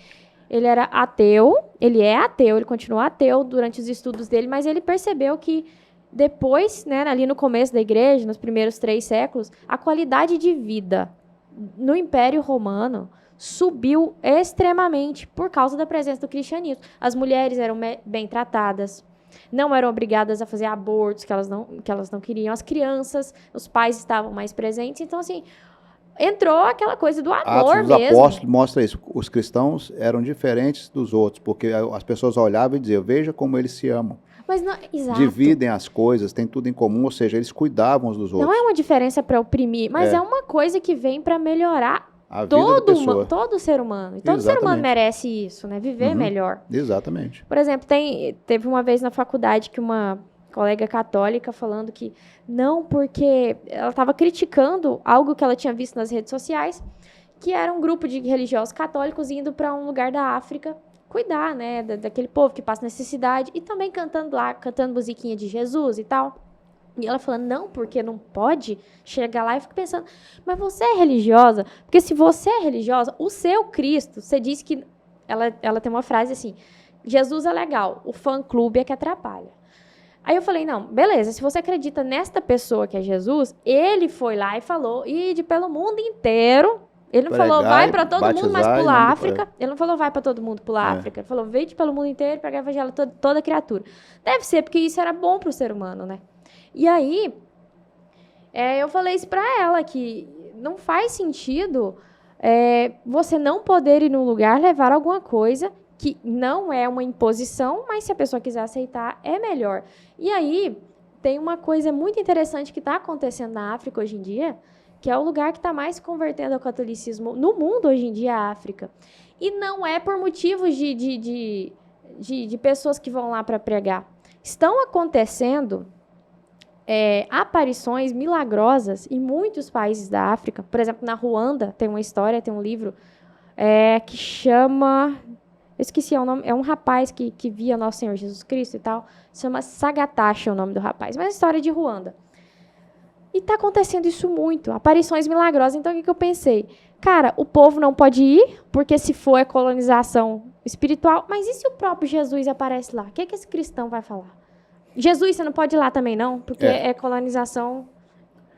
Ele era ateu, ele continua ateu durante os estudos dele, mas ele percebeu que depois, né, ali no começo da igreja, nos primeiros 3 séculos, a qualidade de vida no Império Romano subiu extremamente por causa da presença do cristianismo. As mulheres eram bem tratadas, não eram obrigadas a fazer abortos que elas não queriam, as crianças, os pais estavam mais presentes, então assim... Entrou aquela coisa do amor
Atos dos
mesmo.
Apóstolos mostra isso. Os cristãos eram diferentes dos outros, porque as pessoas olhavam e diziam, veja como eles se amam.
Mas não, exato.
Dividem as coisas, têm tudo em comum, ou seja, eles cuidavam uns dos outros.
Não é uma diferença para oprimir, mas é uma coisa que vem para melhorar
a vida da pessoa.
Todo ser humano. E todo ser humano merece isso, né? Viver melhor.
Exatamente.
Por exemplo, teve uma vez na faculdade que uma colega católica falando que não, porque ela estava criticando algo que ela tinha visto nas redes sociais, que era um grupo de religiosos católicos indo para um lugar da África cuidar, né, daquele povo que passa necessidade e também cantando musiquinha de Jesus e tal. E ela falando, não, porque não pode chegar lá. E eu fico pensando, mas você é religiosa? Porque se você é religiosa, o seu Cristo, você disse que... Ela tem uma frase assim, Jesus é legal, o fã-clube é que atrapalha. Aí eu falei, não, beleza, se você acredita nesta pessoa que é Jesus, ele foi lá e falou, ide pelo mundo inteiro. Ele não falou, vai para todo mundo, mas pula a África. Ele não falou, vai para todo mundo, pula a África. Ele falou, veja pelo mundo inteiro, pregar o evangelho a toda criatura. Deve ser, porque isso era bom para o ser humano, né? E aí, eu falei isso para ela, que não faz sentido você não poder ir num lugar, levar alguma coisa que não é uma imposição, mas se a pessoa quiser aceitar, é melhor. E aí, tem uma coisa muito interessante que está acontecendo na África hoje em dia, que é o lugar que está mais convertendo ao catolicismo no mundo hoje em dia, a África. E não é por motivos de pessoas que vão lá para pregar. Estão acontecendo aparições milagrosas em muitos países da África. Por exemplo, na Ruanda, tem uma história, tem um livro que chama... Eu esqueci o nome, é um rapaz que via Nosso Senhor Jesus Cristo e tal, chama Sagatacha o nome do rapaz, mas é a história de Ruanda. E está acontecendo isso muito, aparições milagrosas. Então, o que eu pensei? Cara, o povo não pode ir, porque se for é colonização espiritual, mas e se o próprio Jesus aparece lá? O que esse cristão vai falar? Jesus, você não pode ir lá também, não? Porque é colonização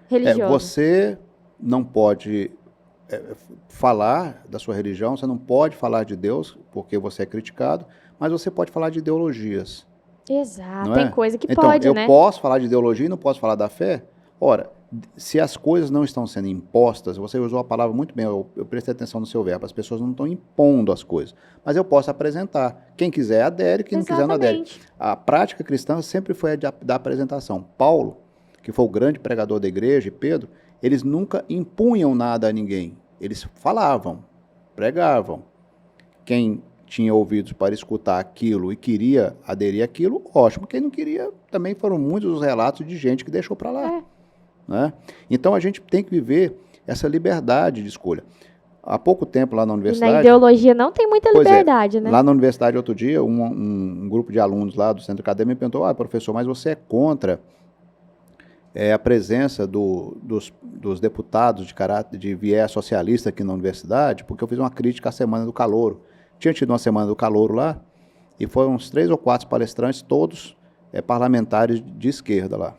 religiosa.
Você não pode... falar da sua religião, você não pode falar de Deus, porque você é criticado, mas você pode falar de ideologias.
Exato, tem coisa que
então,
pode,
eu
né?
posso falar de ideologia e não posso falar da fé? Ora, Se as coisas não estão sendo impostas, você usou a palavra muito bem, eu prestei atenção no seu verbo, as pessoas não estão impondo as coisas, mas eu posso apresentar. Quem quiser adere, quem não quiser não adere. A prática cristã sempre foi a da apresentação. Paulo, que foi o grande pregador da igreja, e Pedro, eles nunca impunham nada a ninguém. Eles falavam, pregavam. Quem tinha ouvidos para escutar aquilo e queria aderir àquilo, ótimo. Quem não queria, também foram muitos os relatos de gente que deixou para lá. Né? Então, a gente tem que viver essa liberdade de escolha. Há pouco tempo, lá na universidade...
E na ideologia não tem muita liberdade, né?
Lá na universidade, outro dia, um grupo de alunos lá do centro acadêmico me perguntou, professor, mas você é contra a presença dos deputados de viés socialista aqui na universidade? Porque eu fiz uma crítica à Semana do Calouro. Tinha tido uma Semana do Calouro lá, e foram uns 3 ou 4 palestrantes, todos parlamentares de esquerda lá.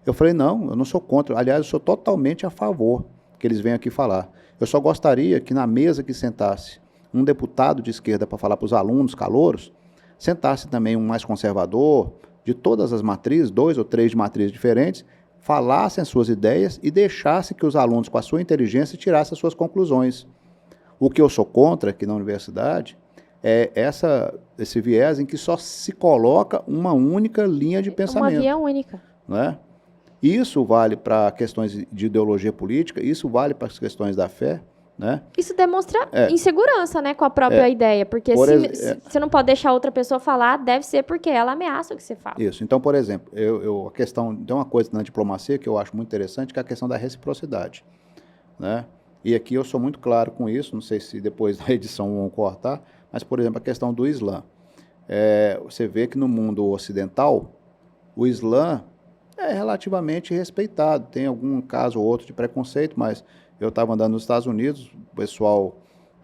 Eu falei, não, eu não sou contra. Aliás, eu sou totalmente a favor que eles venham aqui falar. Eu só gostaria que na mesa que sentasse um deputado de esquerda para falar para os alunos calouros, sentasse também um mais conservador, de todas as matrizes, 2 ou 3 de matrizes diferentes, falassem as suas ideias e deixasse que os alunos, com a sua inteligência, tirassem as suas conclusões. O que eu sou contra aqui na universidade é esse viés em que só se coloca uma única linha de pensamento.
Uma via única.
Não é? Isso vale para questões de ideologia política, isso vale para as questões da fé, né?
Isso demonstra insegurança, né, com a própria ideia, porque se você não pode deixar outra pessoa falar, deve ser porque ela ameaça o que você fala.
Isso. Então, por exemplo, a questão, tem uma coisa na diplomacia que eu acho muito interessante, que é a questão da reciprocidade, né? E aqui eu sou muito claro com isso, não sei se depois da edição vão cortar, mas, por exemplo, a questão do Islã. Você vê que no mundo ocidental, o Islã é relativamente respeitado. Tem algum caso ou outro de preconceito, mas eu estava andando nos Estados Unidos, o pessoal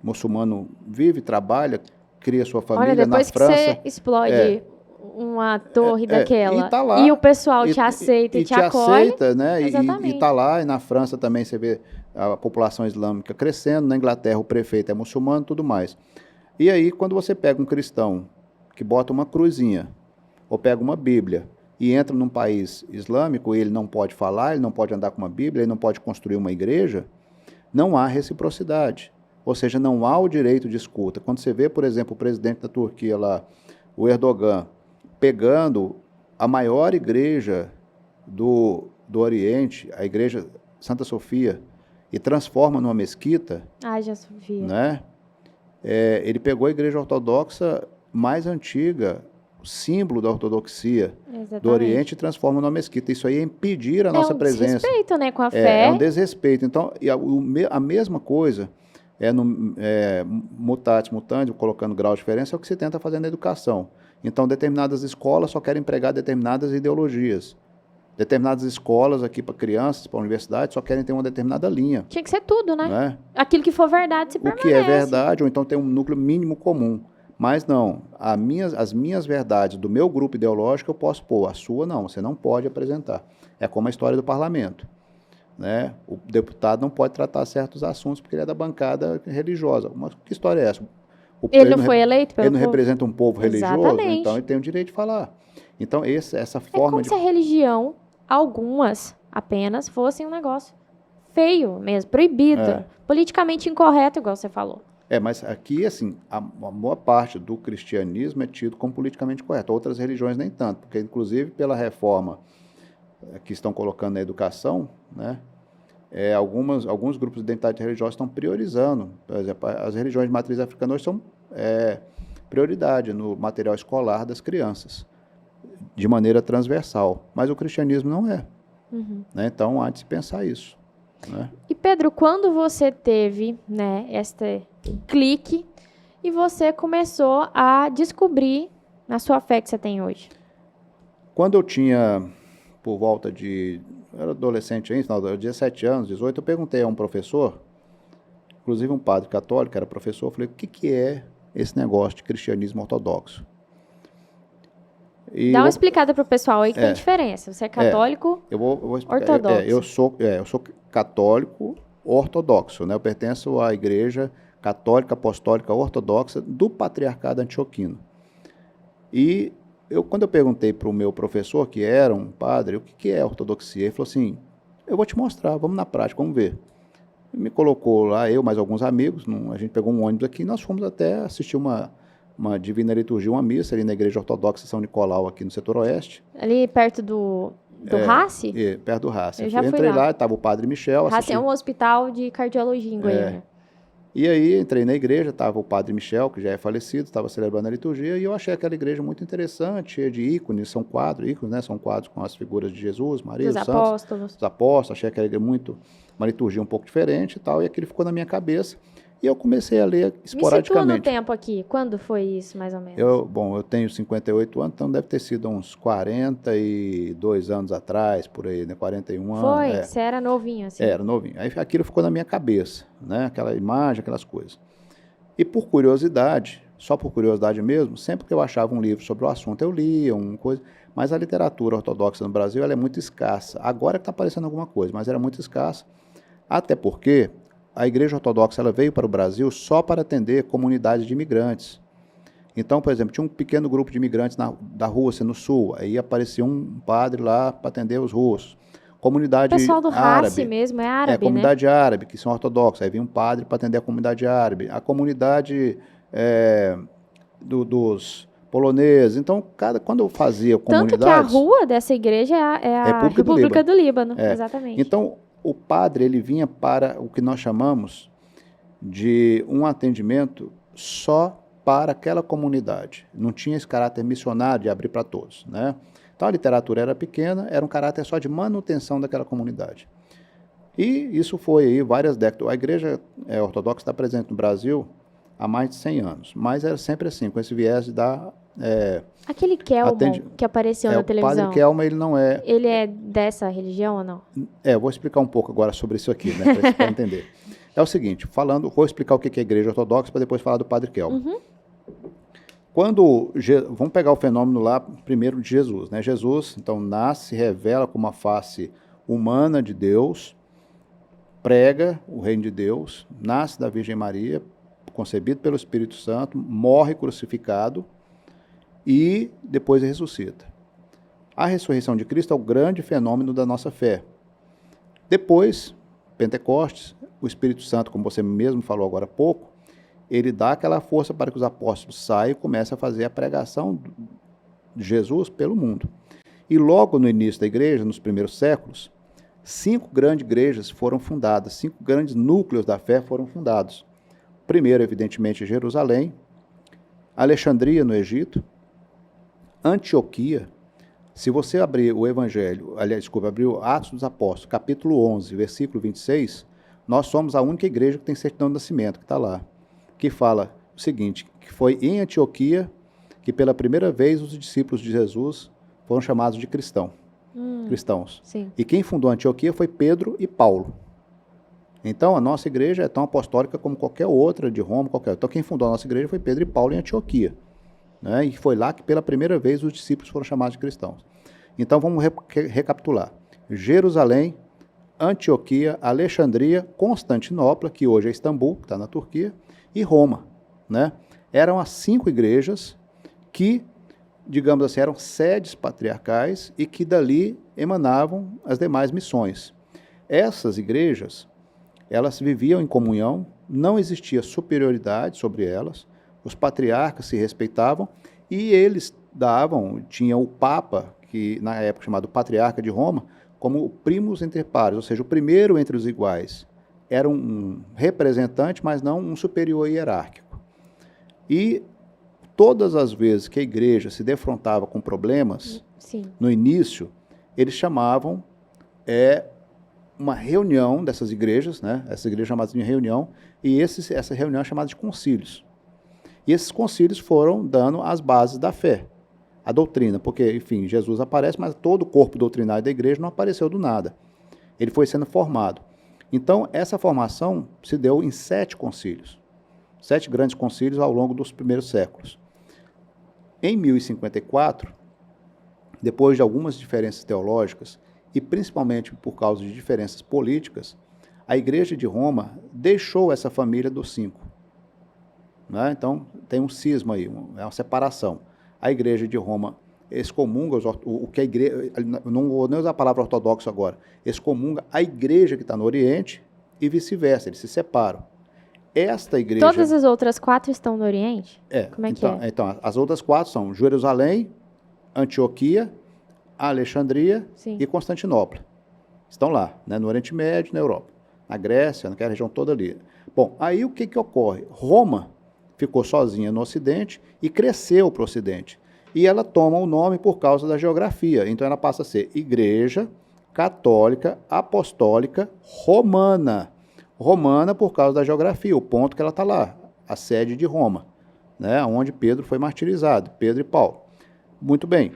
muçulmano vive, trabalha, cria sua família.
Olha, depois
na França,
que você explode uma torre daquela,
e, tá lá,
e o pessoal te aceita e te acolhe.
Aceita, né?
Exatamente.
E está lá, e na França também você vê a população islâmica crescendo, na Inglaterra o prefeito é muçulmano e tudo mais. E aí, quando você pega um cristão que bota uma cruzinha, ou pega uma Bíblia, e entra num país islâmico, ele não pode falar, ele não pode andar com uma Bíblia, ele não pode construir uma igreja, não há reciprocidade. Ou seja, não há o direito de escuta. Quando você vê, por exemplo, o presidente da Turquia lá, o Erdogan, pegando a maior igreja do Oriente, a igreja Santa Sofia, e transforma numa mesquita,
Hagia Sofia.
Né? Ele pegou a igreja ortodoxa mais antiga, símbolo da ortodoxia do Oriente, e transforma numa mesquita. Isso aí é impedir a nossa presença. É um
desrespeito, né, com a fé.
É um desrespeito. Então, a mesma coisa, mutatis mutandis, colocando grau de diferença, é o que se tenta fazer na educação. Então, determinadas escolas só querem pregar determinadas ideologias. Determinadas escolas aqui para crianças, para universidades, só querem ter uma determinada linha.
Tinha que ser tudo, né?
Né?
Aquilo que for verdade se permanece.
O que é verdade, ou então tem um núcleo mínimo comum. Mas não, as minhas verdades do meu grupo ideológico eu posso pôr, a sua não, você não pode apresentar. É como a história do parlamento. Né? O deputado não pode tratar certos assuntos porque ele é da bancada religiosa. Mas que história é essa?
Ele não foi eleito pelo
povo? Ele não
povo?
Representa um povo religioso,
Exatamente.
Então ele tem o direito de falar. Então essa forma
como se a religião, algumas apenas, fossem um negócio feio mesmo, proibido, politicamente incorreto, igual você falou.
Mas aqui, assim, a maior parte do cristianismo é tido como politicamente correto. Outras religiões nem tanto, porque, inclusive, pela reforma que estão colocando na educação, né, alguns grupos de identidade religiosa estão priorizando. Por exemplo, as religiões de matriz africana hoje são prioridade no material escolar das crianças, de maneira transversal. Mas o cristianismo não é.
Uhum.
Né? Então, há de se pensar isso. Né?
E, Pedro, quando você teve, né, este clique e você começou a descobrir a sua fé que você tem hoje?
Quando eu tinha, por volta de... Eu era adolescente ainda, final, 17 anos, 18, eu perguntei a um professor, inclusive um padre católico, era professor, eu falei, o que é esse negócio de cristianismo ortodoxo?
Dá uma explicada para o pessoal aí que tem diferença. Você é católico ortodoxo.
Eu sou católico ortodoxo, né? Eu pertenço à Igreja Católica Apostólica Ortodoxa do Patriarcado Antioquino. E quando eu perguntei para o meu professor, que era um padre, o que é ortodoxia, ele falou assim, eu vou te mostrar, vamos na prática, vamos ver. Me colocou lá, eu mais alguns amigos, a gente pegou um ônibus aqui e nós fomos até assistir uma divina liturgia, uma missa ali na Igreja Ortodoxa São Nicolau, aqui no setor oeste.
Ali perto do Raci?
Perto do Raci.
Eu já fui
entrei
lá.
lá, estava o padre Michel.
Raci é um hospital de cardiologia em Goiânia.
E aí entrei na igreja, estava o padre Michel, que já é falecido, estava celebrando a liturgia, e eu achei aquela igreja muito interessante, cheia de ícones, são quadros, né? São quadros com as figuras de Jesus, Maria,
Dos apóstolos.
Os apóstolos, achei aquela igreja uma liturgia um pouco diferente e tal, e aquilo ficou na minha cabeça. E eu comecei a ler esporadicamente.
Me situa no tempo aqui. Quando foi isso, mais ou menos?
Eu tenho 58 anos, então deve ter sido uns 42 anos atrás, por aí, né? 41 anos.
Foi? Você era novinho, assim?
Era novinho. Aí aquilo ficou na minha cabeça, né? Aquela imagem, aquelas coisas. E por curiosidade, só por curiosidade mesmo, sempre que eu achava um livro sobre o assunto, eu lia uma coisa. Mas a literatura ortodoxa no Brasil, ela é muito escassa. Agora que está aparecendo alguma coisa, mas era muito escassa. Até porque a Igreja Ortodoxa ela veio para o Brasil só para atender comunidades de imigrantes. Então, por exemplo, tinha um pequeno grupo de imigrantes da Rússia, no sul, aí aparecia um padre lá para atender os russos. Comunidade árabe. O
pessoal do Raci mesmo, é árabe,
comunidade árabe, que são ortodoxos, aí vinha um padre para atender a comunidade árabe. A comunidade dos poloneses. Então, quando eu fazia comunidades...
Tanto que a rua dessa igreja é a República do Líbano. Exatamente.
Então, o padre ele vinha para o que nós chamamos de um atendimento só para aquela comunidade. Não tinha esse caráter missionário de abrir para todos, né? Então a literatura era pequena, era um caráter só de manutenção daquela comunidade. E isso foi aí várias décadas. A Igreja Ortodoxa está presente no Brasil há mais de 100 anos, mas era sempre assim, com esse viés de dar...
Aquele Kelman que apareceu na televisão.
O padre Kelman, ele não é...
Ele é dessa religião ou não?
Eu vou explicar um pouco agora sobre isso aqui, né, para entender. É o seguinte, vou explicar o que é a Igreja Ortodoxa para depois falar do padre Kelman.
Uhum.
Vamos pegar o fenômeno lá primeiro de Jesus, né? Jesus, então, nasce, se revela como uma face humana de Deus, prega o reino de Deus, nasce da Virgem Maria, concebido pelo Espírito Santo, morre crucificado, e depois ressuscita. A ressurreição de Cristo é o grande fenômeno da nossa fé. Depois, Pentecostes, o Espírito Santo, como você mesmo falou agora há pouco, ele dá aquela força para que os apóstolos saiam e comecem a fazer a pregação de Jesus pelo mundo. E logo no início da igreja, nos primeiros séculos, 5 grandes igrejas foram fundadas, 5 grandes núcleos da fé foram fundados. Primeiro, evidentemente, Jerusalém, Alexandria, no Egito, Antioquia. Se você abrir o Evangelho, abrir o Atos dos Apóstolos, capítulo 11, versículo 26, nós somos a única igreja que tem certidão de nascimento, que está lá, que fala o seguinte, que foi em Antioquia que pela primeira vez os discípulos de Jesus foram chamados de cristãos.
Sim.
E quem fundou Antioquia foi Pedro e Paulo. Então, a nossa igreja é tão apostólica como qualquer outra de Roma, Então, quem fundou a nossa igreja foi Pedro e Paulo em Antioquia. Né? E foi lá que pela primeira vez os discípulos foram chamados de cristãos. Então vamos recapitular. Jerusalém, Antioquia, Alexandria, Constantinopla, que hoje é Istambul, que está na Turquia, e Roma. Né? Eram as 5 igrejas que, digamos assim, eram sedes patriarcais e que dali emanavam as demais missões. Essas igrejas, elas viviam em comunhão, não existia superioridade sobre elas, os patriarcas se respeitavam e eles tinha o Papa, que na época chamado Patriarca de Roma, como o primus inter pares, ou seja, o primeiro entre os iguais. Era um representante, mas não um superior hierárquico. E todas as vezes que a igreja se defrontava com problemas, no início, eles chamavam uma reunião dessas igrejas, né? Essa igreja chamada de reunião, e essa reunião é chamada de concílios. E esses concílios foram dando as bases da fé, a doutrina, porque, enfim, Jesus aparece, mas todo o corpo doutrinário da igreja não apareceu do nada. Ele foi sendo formado. Então, essa formação se deu em 7 concílios, 7 grandes concílios ao longo dos primeiros séculos. Em 1054, depois de algumas diferenças teológicas, e principalmente por causa de diferenças políticas, a Igreja de Roma deixou essa família dos 5. Né? Então, tem um cisma aí, é uma separação. A Igreja de Roma excomunga o que a igreja, não vou nem usar a palavra ortodoxo agora, excomunga a igreja que está no Oriente e vice-versa, eles se separam. Esta igreja...
Todas as outras 4 estão no Oriente? Como é que é?
Então, as outras 4 são Jerusalém, Antioquia, Alexandria e Constantinopla. Estão lá, né, no Oriente Médio, na Europa, na Grécia, naquela região toda ali. Bom, aí o que ocorre? Roma ficou sozinha no Ocidente e cresceu para o Ocidente. E ela toma o nome por causa da geografia. Então ela passa a ser Igreja Católica Apostólica Romana. Romana por causa da geografia, o ponto que ela está lá, a sede de Roma, né, onde Pedro foi martirizado, Pedro e Paulo. Muito bem.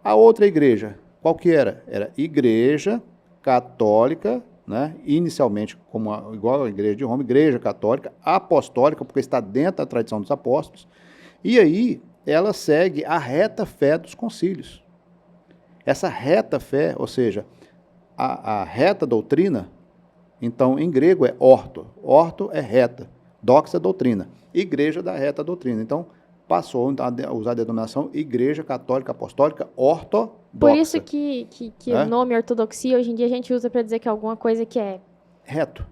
A outra igreja, qual que era? Era Igreja Católica, né, inicialmente igual a Igreja de Roma, Igreja Católica Apostólica, porque está dentro da tradição dos apóstolos, e aí ela segue a reta fé dos concílios. Essa reta fé, ou seja, a reta doutrina, então em grego é orto, orto é reta, doxa é doutrina, igreja da reta doutrina, então passou a usar a denominação Igreja Católica Apostólica Ortodoxa.
Por isso que o nome ortodoxia, hoje em dia, a gente usa para dizer que é alguma coisa que é...
reto.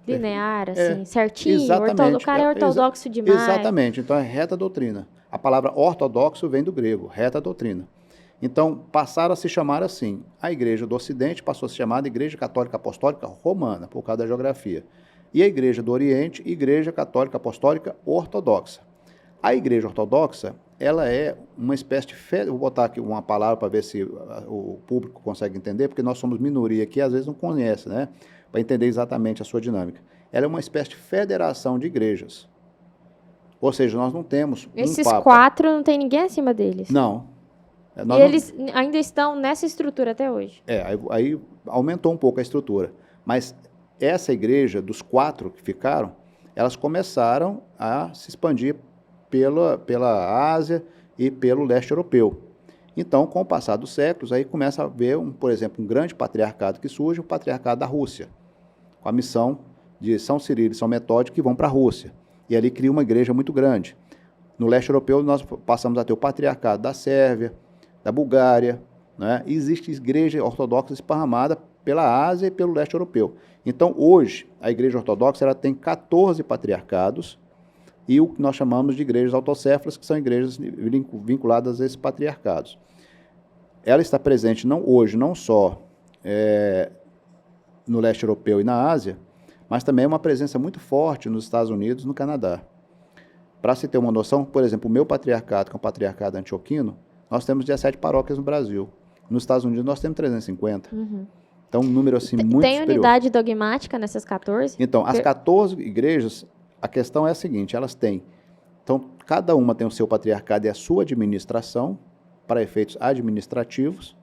Linear, assim, certinho.
Exatamente.
O cara é ortodoxo demais.
Exatamente. Então, é reta doutrina. A palavra ortodoxo vem do grego, reta doutrina. Então, passaram a se chamar assim. A Igreja do Ocidente passou a se chamar de Igreja Católica Apostólica Romana, por causa da geografia. E a Igreja do Oriente, Igreja Católica Apostólica Ortodoxa. A Igreja Ortodoxa, ela é uma espécie de fé, vou botar aqui uma palavra para ver se o público consegue entender, porque nós somos minoria aqui, às vezes não conhece, né? Para entender exatamente a sua dinâmica. Ela é uma espécie de federação de igrejas. Ou seja, nós não temos
Esses
um papa.
4 não tem ninguém acima deles.
Não.
E eles ainda estão nessa estrutura até hoje.
Aí aumentou um pouco a estrutura. Mas essa igreja, dos 4 que ficaram, elas começaram a se expandir pela Ásia e pelo leste europeu. Então, com o passar dos séculos, aí começa a haver, por exemplo, um grande patriarcado que surge, o patriarcado da Rússia, com a missão de São Cirilo e São Metódio que vão para a Rússia. E ali cria uma igreja muito grande. No leste europeu, nós passamos a ter o patriarcado da Sérvia, da Bulgária, né? E existe igreja ortodoxa esparramada pela Ásia e pelo leste europeu. Então, hoje, a igreja ortodoxa ela tem 14 patriarcados, e o que nós chamamos de igrejas autocéfalas, que são igrejas vinculadas a esses patriarcados. Ela está presente hoje não só no leste europeu e na Ásia, mas também é uma presença muito forte nos Estados Unidos e no Canadá. Para se ter uma noção, por exemplo, o meu patriarcado, que é um patriarcado antioquino, nós temos 17 paróquias no Brasil. Nos Estados Unidos nós temos 350. Então, um número assim muito superior.
Tem unidade dogmática nessas 14?
Então, as 14 igrejas, a questão é a seguinte, elas têm, então, cada uma tem o seu patriarcado e a sua administração, para efeitos administrativos,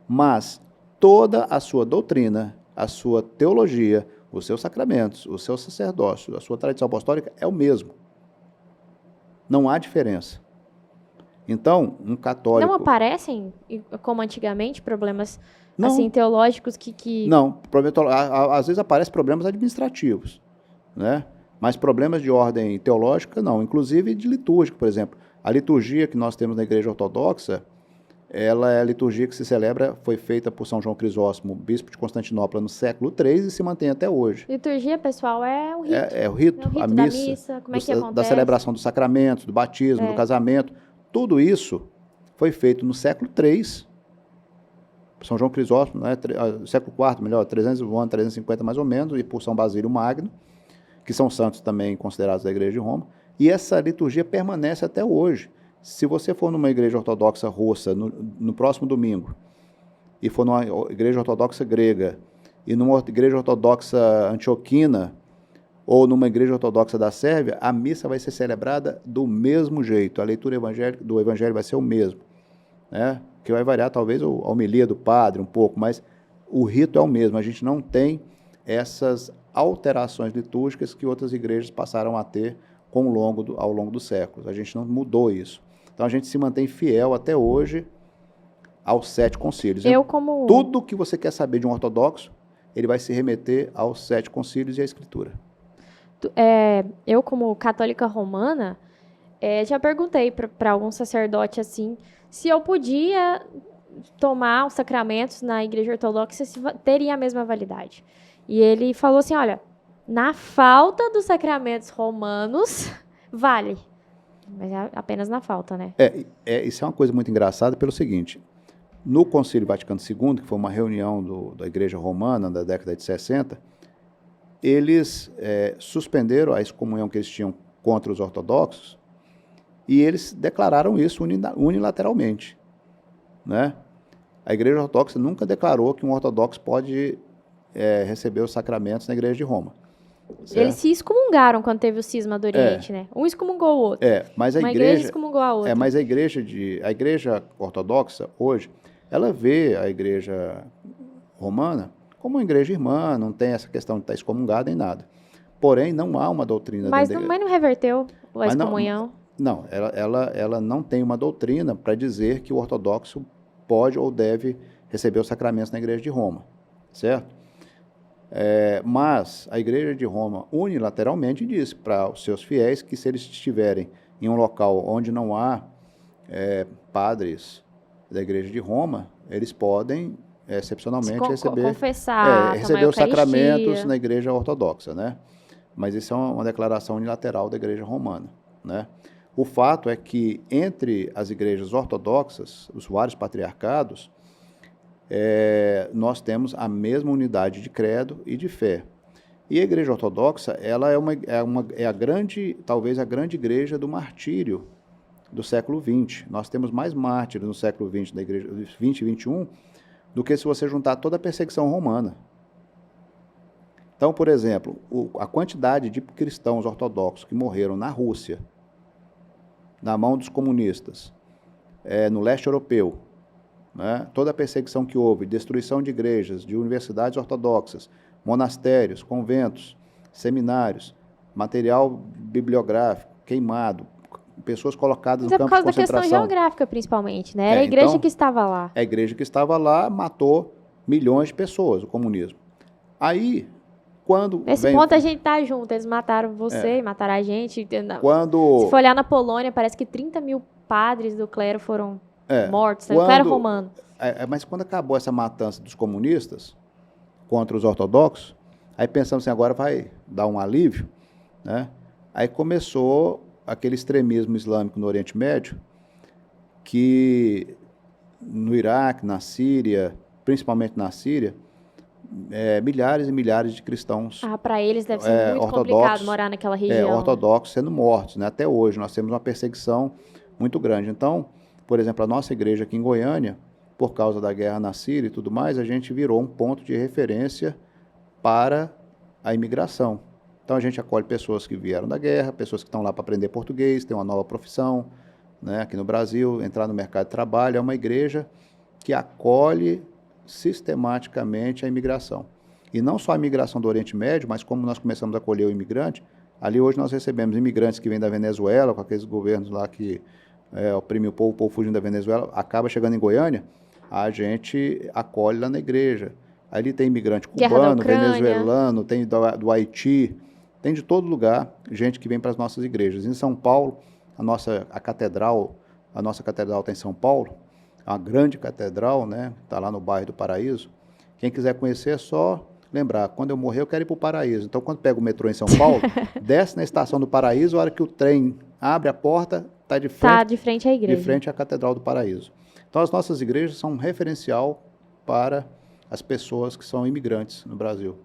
mas toda a sua doutrina, a sua teologia, os seus sacramentos, o seu sacerdócio, a sua tradição apostólica é o mesmo. Não há diferença. Então, um católico...
Não aparecem, como antigamente, problemas
não,
assim, teológicos que...
Não, às vezes aparecem problemas administrativos, né? Mas problemas de ordem teológica, não. Inclusive de litúrgico, por exemplo. A liturgia que nós temos na Igreja Ortodoxa, ela é a liturgia que se celebra, foi feita por São João Crisóstomo, bispo de Constantinopla, no século III e se mantém até hoje.
Liturgia, pessoal, é o rito.
É o rito, a missa,
da missa, como é que acontece?
Da celebração dos sacramentos, do batismo, do casamento. Tudo isso foi feito no século III, São João Crisóstomo, né, século IV, melhor, 350 mais ou menos, e por São Basílio Magno, que são santos também considerados da Igreja de Roma, e essa liturgia permanece até hoje. Se você for numa igreja ortodoxa russa no próximo domingo, e for numa igreja ortodoxa grega, e numa igreja ortodoxa antioquina, ou numa igreja ortodoxa da Sérvia, a missa vai ser celebrada do mesmo jeito, a leitura do evangelho vai ser o mesmo, né? Que vai variar talvez a homilia do padre um pouco, mas o rito é o mesmo, a gente não tem essas alterações litúrgicas que outras igrejas passaram a ter ao longo dos séculos. A gente não mudou isso. Então, a gente se mantém fiel até hoje aos 7 concílios. Tudo que você quer saber de um ortodoxo, ele vai se remeter aos 7 concílios e à Escritura.
Eu, como católica romana, Já perguntei para algum sacerdote assim, se eu podia tomar os sacramentos na igreja ortodoxa, se teria a mesma validade. E ele falou assim, olha, na falta dos sacramentos romanos, vale. Mas é apenas na falta, né?
Isso é uma coisa muito engraçada pelo seguinte, no Concílio Vaticano II, que foi uma reunião da Igreja Romana da década de 60, eles suspenderam a excomunhão que eles tinham contra os ortodoxos e eles declararam isso unilateralmente, né? A Igreja Ortodoxa nunca declarou que um ortodoxo pode receber os sacramentos na Igreja de Roma. Certo?
Eles se excomungaram quando teve o cisma do Oriente, né? Um excomungou o outro.
Mas a
Uma
igreja
excomungou a outra.
mas a igreja ortodoxa hoje, ela vê a Igreja Romana como uma igreja irmã, não tem essa questão de estar excomungada nem nada. Porém, não há uma doutrina
Mas
dentro
não reverteu a
Mas não-
excomunhão.
Não, ela não tem uma doutrina para dizer que o ortodoxo pode ou deve receber os sacramentos na Igreja de Roma, certo? Mas a Igreja de Roma unilateralmente diz para os seus fiéis que se eles estiverem em um local onde não há padres da Igreja de Roma, eles podem excepcionalmente
confessar,
receber os
tomar
sacramentos na Igreja Ortodoxa, né? Mas isso é uma declaração unilateral da Igreja Romana, né? O fato é que entre as igrejas ortodoxas, os vários patriarcados, nós temos a mesma unidade de credo e de fé. E a Igreja Ortodoxa, ela talvez a grande igreja do martírio do século XX. Nós temos mais mártires no século XX, da Igreja XX e XXI, do que se você juntar toda a perseguição romana. Então, por exemplo, a quantidade de cristãos ortodoxos que morreram na Rússia, na mão dos comunistas, no leste europeu, né? Toda a perseguição que houve, destruição de igrejas, de universidades ortodoxas, monastérios, conventos, seminários, material bibliográfico queimado, pessoas colocadas no campo de concentração.
Mas é por causa da questão geográfica, principalmente, né? Era a igreja que estava lá.
A igreja que estava lá matou milhões de pessoas, o comunismo. Aí, quando...
Nesse ponto a gente tá junto, eles mataram você, mataram a gente. Se for olhar na Polônia, parece que 30 mil padres do clero foram mortos, do clero romano.
Mas quando acabou essa matança dos comunistas contra os ortodoxos, aí pensamos assim, agora vai dar um alívio, né? Aí começou aquele extremismo islâmico no Oriente Médio, que no Iraque, na Síria, principalmente na Síria, milhares e milhares de cristãos
para eles deve ser muito complicado morar naquela região.
Ortodoxos sendo mortos, né? Até hoje nós temos uma perseguição muito grande. Então, por exemplo, a nossa igreja aqui em Goiânia, por causa da guerra na Síria e tudo mais, a gente virou um ponto de referência para a imigração. Então a gente acolhe pessoas que vieram da guerra, pessoas que estão lá para aprender português, têm uma nova profissão, né? Aqui no Brasil, entrar no mercado de trabalho. É uma igreja que acolhe sistematicamente a imigração. E não só a imigração do Oriente Médio, mas como nós começamos a acolher o imigrante, ali hoje nós recebemos imigrantes que vêm da Venezuela, com aqueles governos lá que oprimem o povo fugindo da Venezuela, acaba chegando em Goiânia, a gente acolhe lá na igreja. Ali tem imigrante cubano, venezuelano, tem do Haiti, tem de todo lugar gente que vem para as nossas igrejas. Em São Paulo, a nossa catedral está em São Paulo, a grande catedral, né? Está lá no bairro do Paraíso. Quem quiser conhecer é só lembrar, quando eu morrer eu quero ir para o Paraíso. Então, quando pega o metrô em São Paulo, desce na estação do Paraíso, a hora que o trem abre a porta, está de frente
à igreja.
De frente à Catedral do Paraíso. Então, as nossas igrejas são um referencial para as pessoas que são imigrantes no Brasil.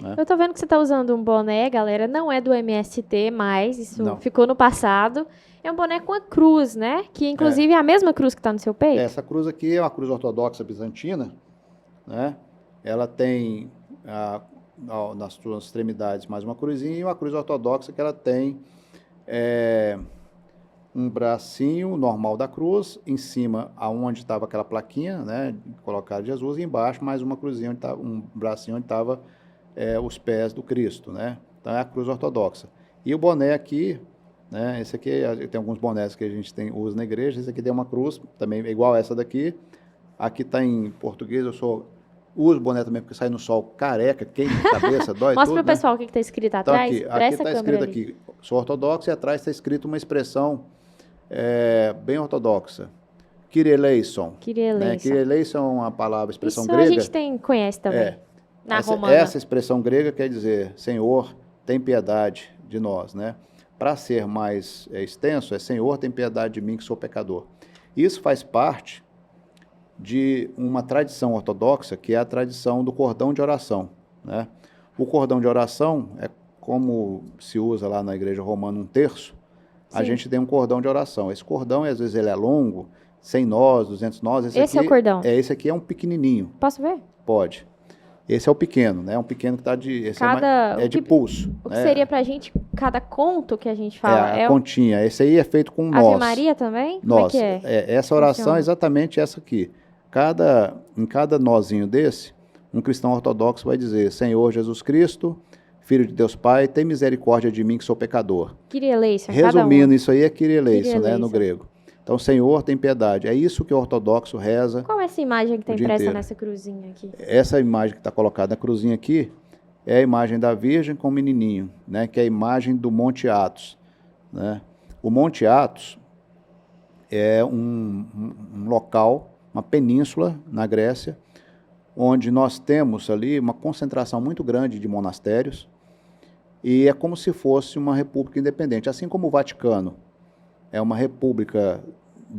Né?
Eu tô vendo que você está usando um boné, galera, não é do MST mais, isso ficou no passado. É um boné com a cruz, né? Que inclusive é a mesma cruz que está no seu peito.
Essa cruz aqui é uma cruz ortodoxa bizantina, né? Ela tem nas suas extremidades mais uma cruzinha e uma cruz ortodoxa que ela tem um bracinho normal da cruz, em cima aonde estava aquela plaquinha, né? Colocada Jesus, e embaixo mais uma cruzinha, um bracinho onde estava os pés do Cristo, né? Então é a cruz ortodoxa. E o boné aqui, né? Esse aqui, tem alguns bonés que a gente usa na igreja. Esse aqui tem uma cruz, também igual essa daqui. Aqui está em português, eu sou Uso boné também porque sai no sol careca, queima a cabeça, dói
Mostra
tudo,
pro
né?
pessoal o que está escrito
Então
atrás.
aqui
Pra essa
está
câmera
escrito
ali.
aqui, sou ortodoxo, e atrás está escrito uma expressão bem ortodoxa. Kyrie eleison.
Kyrie
Né?
eleison.
Kyrie eleison é uma palavra, expressão
Isso
grega.
a gente conhece também. Na romana.
Essa expressão grega quer dizer, Senhor, tem piedade de nós, né? Para ser mais extenso, é Senhor, tem piedade de mim que sou pecador. Isso faz parte de uma tradição ortodoxa, que é a tradição do cordão de oração, né? O cordão de oração é como se usa lá na igreja romana um terço, a gente tem um cordão de oração. Esse cordão, às vezes, ele é longo, 100 nós, 200 nós.
Esse aqui, é o cordão?
Esse aqui é um pequenininho.
Posso ver?
Pode. Esse é o pequeno, né? Um pequeno que está de... Esse
cada,
é de pulso.
O que seria pra gente, cada conto que a gente fala?
É a continha. Esse aí é feito com nós.
Ave Maria também? Como é que é?
Essa oração é exatamente essa aqui. Em cada nozinho desse, um cristão ortodoxo vai dizer: Senhor Jesus Cristo, Filho de Deus Pai, tem misericórdia de mim que sou pecador.
Kyrie eleison.
Resumindo, isso aí é Kyrie eleison, né, no grego. Então, Senhor, tem piedade. É isso que o ortodoxo reza.
Qual é essa imagem que está impressa nessa cruzinha aqui?
Essa imagem que está colocada na cruzinha aqui é a imagem da Virgem com o menininho, né, que é a imagem do Monte Athos, né? O Monte Athos é um local, uma península na Grécia, onde nós temos ali uma concentração muito grande de monastérios, e é como se fosse uma república independente, assim como o Vaticano é uma república,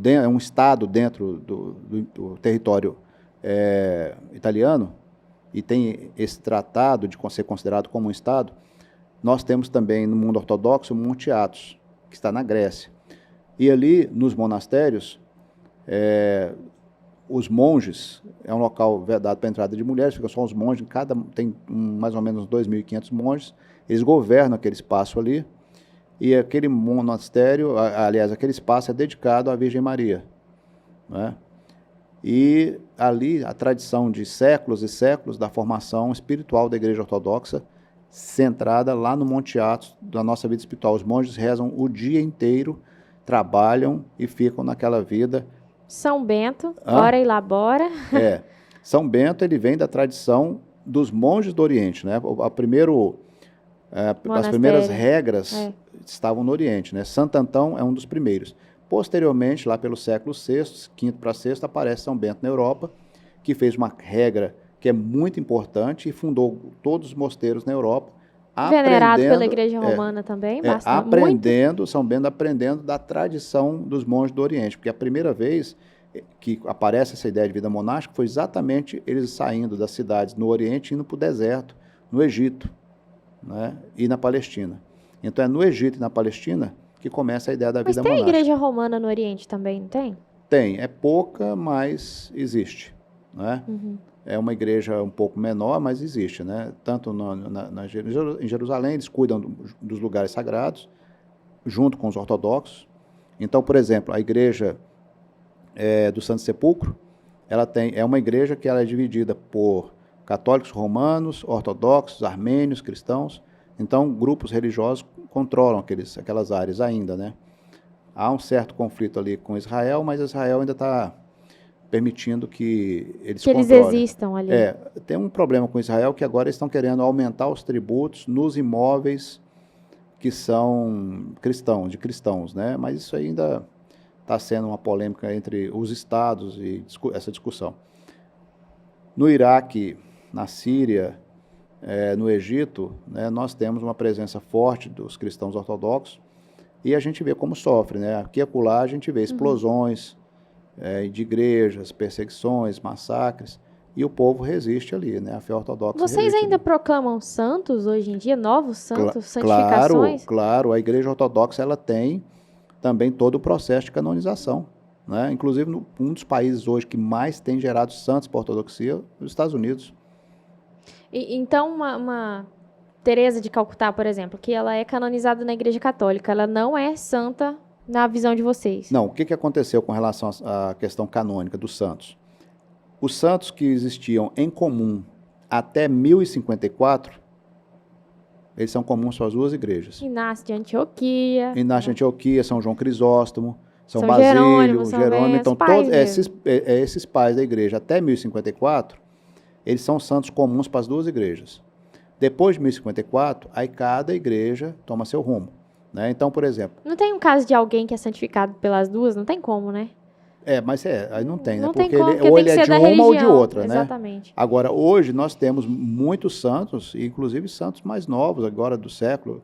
é um estado dentro do território italiano, e tem esse tratado de ser considerado como um estado. Nós temos também no mundo ortodoxo o Monte Athos, que está na Grécia, e ali nos monastérios, os monges, é um local vedado para a entrada de mulheres, fica só os monges, tem mais ou menos 2.500 monges, eles governam aquele espaço ali, e aquele monastério, aliás, aquele espaço é dedicado à Virgem Maria, né? E ali a tradição de séculos e séculos da formação espiritual da Igreja Ortodoxa, centrada lá no Monte Athos, da nossa vida espiritual. Os monges rezam o dia inteiro, trabalham e ficam naquela vida.
São Bento, ora e labora.
São Bento, ele vem da tradição dos monges do Oriente, né? As primeiras regras estavam no Oriente, né? Santo Antão é um dos primeiros. Posteriormente, lá pelo século VI, V para VI, aparece São Bento na Europa, que fez uma regra que é muito importante e fundou todos os mosteiros na Europa.
Venerado pela Igreja Romana também, bastante.
São Bento aprendendo da tradição dos monges do Oriente, porque a primeira vez que aparece essa ideia de vida monástica foi exatamente eles saindo das cidades no Oriente e indo para o deserto, no Egito, né, e na Palestina. Então é no Egito e na Palestina que começa a ideia da vida monástica.
Mas tem Igreja Romana no Oriente também, não tem?
Tem, é pouca, mas existe, né? É uma igreja um pouco menor, mas existe, né? Tanto em Jerusalém, eles cuidam dos lugares sagrados, junto com os ortodoxos. Então, por exemplo, a igreja do Santo Sepulcro, é uma igreja que ela é dividida por católicos romanos, ortodoxos, armênios, cristãos. Então, grupos religiosos controlam aquelas áreas ainda, né? Há um certo conflito ali com Israel, mas Israel ainda está permitindo que eles
existam ali.
Tem um problema com Israel, que agora eles estão querendo aumentar os tributos nos imóveis que são cristãos, de cristãos, né? Mas isso ainda está sendo uma polêmica entre os estados e essa discussão. No Iraque, na Síria, no Egito, né, nós temos uma presença forte dos cristãos ortodoxos e a gente vê como sofre, né? Aqui e acolá a gente vê explosões de igrejas, perseguições, massacres, e o povo resiste ali, né? A fé ortodoxa
Vocês ainda
ali.
proclamam santos hoje em dia, novos santos, santificações?
Claro, a igreja ortodoxa ela tem também todo o processo de canonização, né? Inclusive, um dos países hoje que mais tem gerado santos para a ortodoxia, os Estados Unidos.
Então, uma Teresa de Calcutá, por exemplo, que ela é canonizada na Igreja Católica, ela não é santa na visão de vocês?
Não, o que aconteceu com relação à questão canônica dos santos? Os santos que existiam em comum até 1054, eles são comuns para as duas igrejas.
Inácio de Antioquia.
São João Crisóstomo, São Basílio, Jerônimo, então todos esses pais da igreja até 1054, eles são santos comuns para as duas igrejas. Depois de 1054, aí cada igreja toma seu rumo. Né? Então, por exemplo...
Não tem um caso de alguém que é santificado pelas duas? Não tem como, né?
Mas aí não tem, né?
Não tem
Porque
como,
ele,
porque
ou
tem
ele
que
é
ser
de
da
uma ou de
religião.
outra, né?
Exatamente.
Agora, hoje nós temos muitos santos, inclusive santos mais novos, agora do século,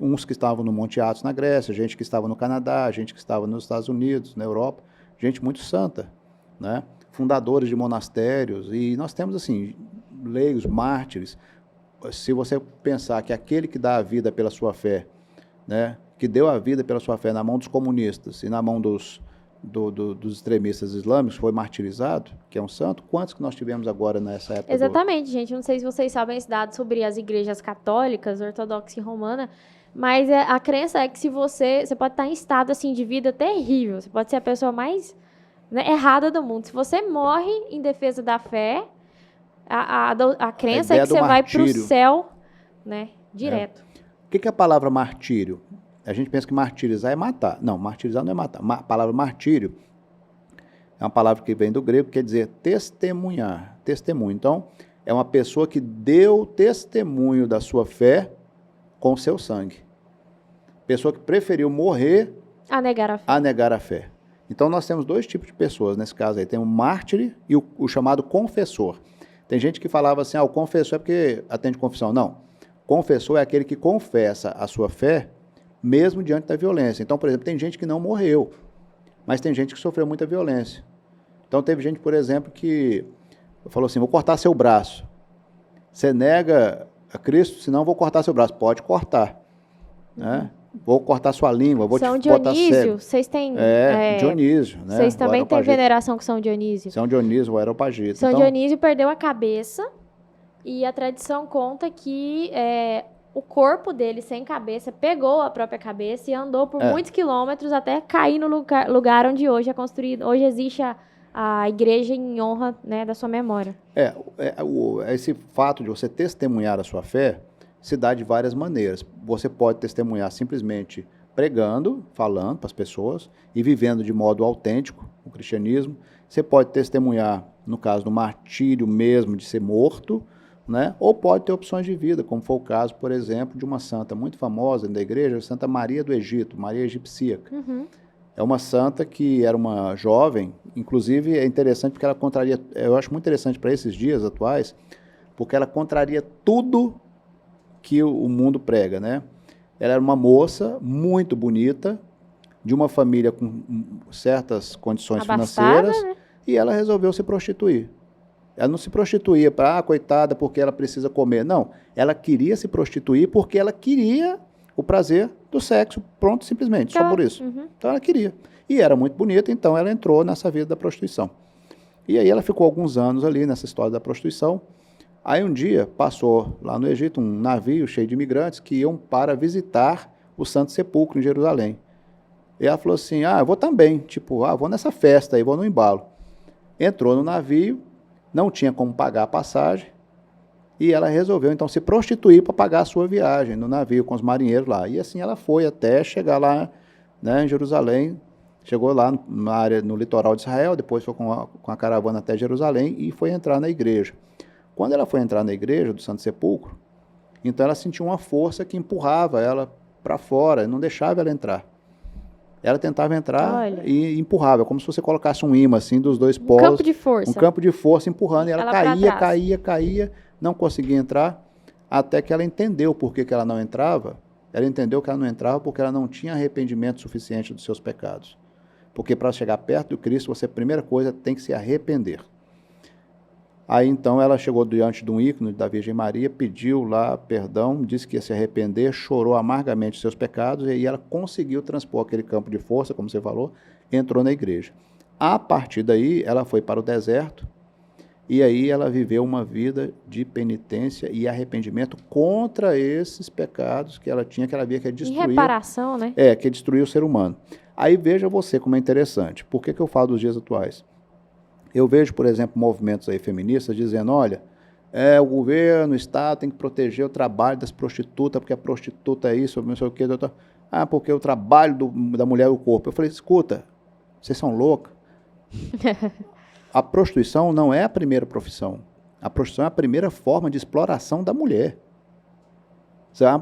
uns que estavam no Monte Athos na Grécia, gente que estava no Canadá, gente que estava nos Estados Unidos, na Europa, gente muito santa, né? Fundadores de monastérios, e nós temos, assim, leigos, mártires. Se você pensar que aquele que dá a vida pela sua fé, né, que deu a vida pela sua fé na mão dos comunistas e na mão dos extremistas islâmicos, foi martirizado, que é um santo, quantos que nós tivemos agora nessa época?
Exatamente, gente. Não sei se vocês sabem esse dado sobre as igrejas católicas, ortodoxa e romana, mas a crença é que se você pode estar em estado assim de vida terrível, você pode ser a pessoa mais, né, errada do mundo. Se você morre em defesa da fé, a crença é que você vai para o céu, né, direto.
O que é a palavra martírio? A gente pensa que martirizar é matar. Não, martirizar não é matar. A palavra martírio é uma palavra que vem do grego, que quer dizer testemunhar, testemunho. Então, é uma pessoa que deu testemunho da sua fé com o seu sangue. Pessoa que preferiu morrer
a negar a fé.
A negar a fé. Então, nós temos dois tipos de pessoas nesse caso aí. Tem o mártir e o chamado confessor. Tem gente que falava assim, o confessor é porque atende confissão. Não. Confessor é aquele que confessa a sua fé mesmo diante da violência. Então, por exemplo, tem gente que não morreu, mas tem gente que sofreu muita violência. Então, teve gente, por exemplo, que falou assim, vou cortar seu braço. Você nega a Cristo, senão vou cortar seu braço. Pode cortar. Né? Vou cortar sua língua, vou
São
te botar cego.
Dionísio, vocês têm...
Dionísio, né?
Vocês também têm veneração com São Dionísio?
São Dionísio, o Areopagita.
São Dionísio perdeu a cabeça e a tradição conta que o corpo dele, sem cabeça, pegou a própria cabeça e andou por muitos quilômetros até cair no lugar onde hoje é construído. Hoje existe a igreja em honra, né, da sua memória.
Esse fato de você testemunhar a sua fé se dá de várias maneiras. Você pode testemunhar simplesmente pregando, falando para as pessoas e vivendo de modo autêntico o cristianismo. Você pode testemunhar, no caso do martírio mesmo, de ser morto, né? Ou pode ter opções de vida, como foi o caso, por exemplo, de uma santa muito famosa da igreja, Santa Maria do Egito, Maria Egipsíaca.
Uhum.
É uma santa que era uma jovem, inclusive é interessante porque ela contraria, eu acho muito interessante para esses dias atuais, porque ela contraria tudo que o mundo prega, né? Ela era uma moça muito bonita, de uma família com certas condições
abastada,
financeiras,
né?
E ela resolveu se prostituir. Ela não se prostituía para, coitada, porque ela precisa comer. Não, ela queria se prostituir porque ela queria o prazer do sexo, pronto, simplesmente, só por isso.
Uhum.
Então ela queria. E era muito bonita, então ela entrou nessa vida da prostituição. E aí ela ficou alguns anos ali nessa história da prostituição. Aí um dia passou lá no Egito um navio cheio de imigrantes que iam para visitar o Santo Sepulcro em Jerusalém. E ela falou assim, eu vou também, vou nessa festa aí, vou no embalo. Entrou no navio, não tinha como pagar a passagem, e ela resolveu então se prostituir para pagar a sua viagem no navio com os marinheiros lá. E assim ela foi até chegar lá, né, em Jerusalém, chegou lá na área, no litoral de Israel, depois foi com a caravana até Jerusalém e foi entrar na igreja. Quando ela foi entrar na igreja do Santo Sepulcro, então ela sentiu uma força que empurrava ela para fora, não deixava ela entrar. Ela tentava entrar e empurrava, como se você colocasse um imã assim dos dois polos.
Um campo de força.
Um campo de força empurrando, e ela caía, não conseguia entrar, até que ela entendeu por que ela não entrava. Ela entendeu que ela não entrava porque ela não tinha arrependimento suficiente dos seus pecados. Porque para chegar perto do Cristo, você, a primeira coisa, tem que se arrepender. Aí então ela chegou diante de um ícone da Virgem Maria, pediu lá perdão, disse que ia se arrepender, chorou amargamente os seus pecados, e aí ela conseguiu transpor aquele campo de força, como você falou, entrou na igreja. A partir daí, ela foi para o deserto, e aí ela viveu uma vida de penitência e arrependimento contra esses pecados que ela tinha, que ela via que destruía.
Em reparação, né?
Que destruía o ser humano. Aí veja você como é interessante. Por que eu falo dos dias atuais? Eu vejo, por exemplo, movimentos aí feministas dizendo, olha, o governo, o Estado tem que proteger o trabalho das prostitutas, porque a prostituta é isso, não sei o quê, porque o trabalho da mulher é o corpo. Eu falei, escuta, vocês são loucos? A prostituição não é a primeira profissão. A prostituição é a primeira forma de exploração da mulher.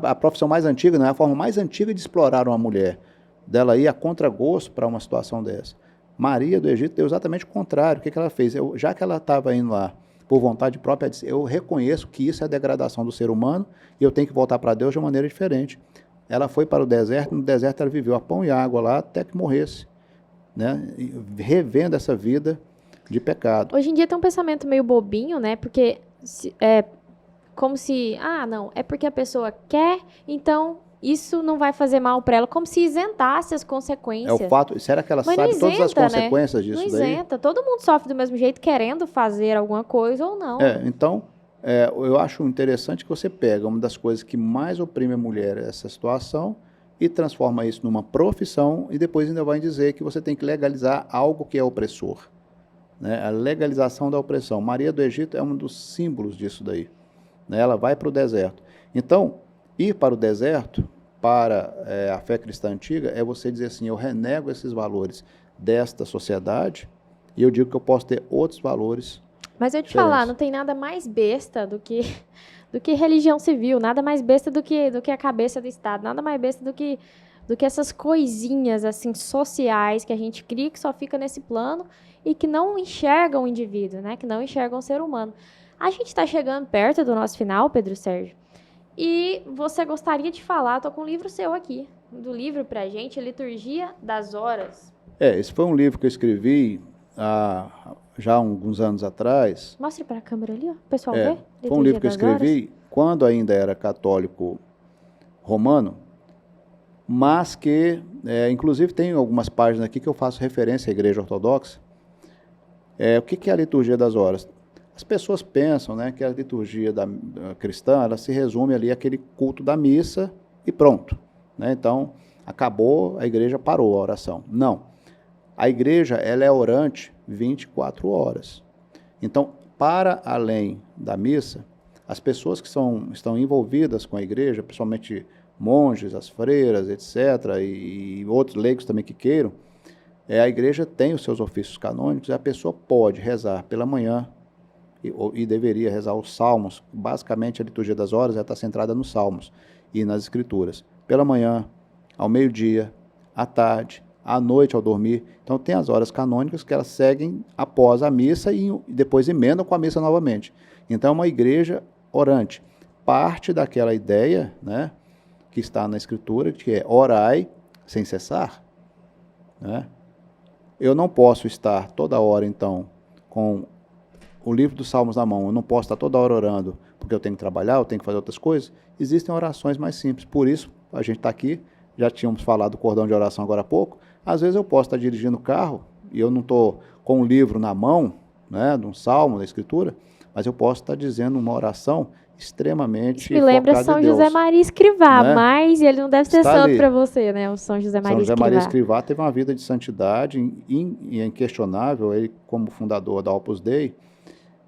A profissão mais antiga, não é a forma mais antiga de explorar uma mulher. Dela ir a contragosto para uma situação dessa. Maria do Egito deu exatamente o contrário. O que ela fez? Já que ela estava indo lá por vontade própria, eu reconheço que isso é a degradação do ser humano e eu tenho que voltar para Deus de uma maneira diferente. Ela foi para o deserto, no deserto ela viveu a pão e água lá até que morresse, né? Revendo essa vida de pecado.
Hoje em dia tem um pensamento meio bobinho, né? Porque como se, não, é porque a pessoa quer, então isso não vai fazer mal para ela, como se isentasse as consequências.
É o fato, será que ela
Mas
sabe
isenta,
todas as consequências disso
não
daí?
isenta, todo mundo sofre do mesmo jeito, querendo fazer alguma coisa ou não.
Então, eu acho interessante que você pega uma das coisas que mais oprime a mulher, essa situação, e transforma isso numa profissão, e depois ainda vai dizer que você tem que legalizar algo que é opressor. Né? A legalização da opressão. Maria do Egito é um dos símbolos disso daí. Né? Ela vai para o deserto. Então, ir para o deserto, para a fé cristã antiga, é você dizer assim, eu renego esses valores desta sociedade e eu digo que eu posso ter outros valores.
Mas eu te falar, não tem nada mais besta do que religião civil, nada mais besta do que a cabeça do Estado, nada mais besta do que essas coisinhas assim sociais que a gente cria que só fica nesse plano e que não enxergam o indivíduo, né? Que não enxergam o ser humano. A gente está chegando perto do nosso final, Pedro Sérgio, e você gostaria de falar, tô com um livro seu aqui, do livro pra gente, Liturgia das Horas.
Esse foi um livro que eu escrevi já há alguns anos atrás.
Mostre para a câmera ali, ó, o pessoal vê.
Foi um livro que eu escrevi quando ainda era católico romano, mas que, inclusive, tem algumas páginas aqui que eu faço referência à Igreja Ortodoxa. O que é a Liturgia das Horas? As pessoas pensam, né, que a liturgia cristã ela se resume ali àquele culto da missa e pronto. Né? Então, acabou, a igreja parou a oração. Não. A igreja ela é orante 24 horas. Então, para além da missa, as pessoas que estão envolvidas com a igreja, principalmente monges, as freiras, etc., e outros leigos também que queiram, a igreja tem os seus ofícios canônicos e a pessoa pode rezar pela manhã e deveria rezar os salmos. Basicamente, a liturgia das horas está centrada nos salmos e nas escrituras. Pela manhã, ao meio-dia, à tarde, à noite ao dormir. Então, tem as horas canônicas que elas seguem após a missa e depois emendam com a missa novamente. Então, é uma igreja orante. Parte daquela ideia, né, que está na escritura, que é orai sem cessar. Né? Eu não posso estar toda hora, então, com o livro dos Salmos na mão. Eu não posso estar toda hora orando porque eu tenho que trabalhar, eu tenho que fazer outras coisas. Existem orações mais simples. Por isso, a gente está aqui, já tínhamos falado do cordão de oração agora há pouco. Às vezes eu posso estar dirigindo o carro e eu não estou com um livro na mão, né, de um salmo, da escritura, mas eu posso estar dizendo uma oração extremamente focada em Deus.
Me lembra São José Maria Escrivá, né? Mas ele não deve ser santo para você, né? O São José Maria Escrivá.
São José Maria Escrivá teve uma vida de santidade inquestionável. Ele, como fundador da Opus Dei,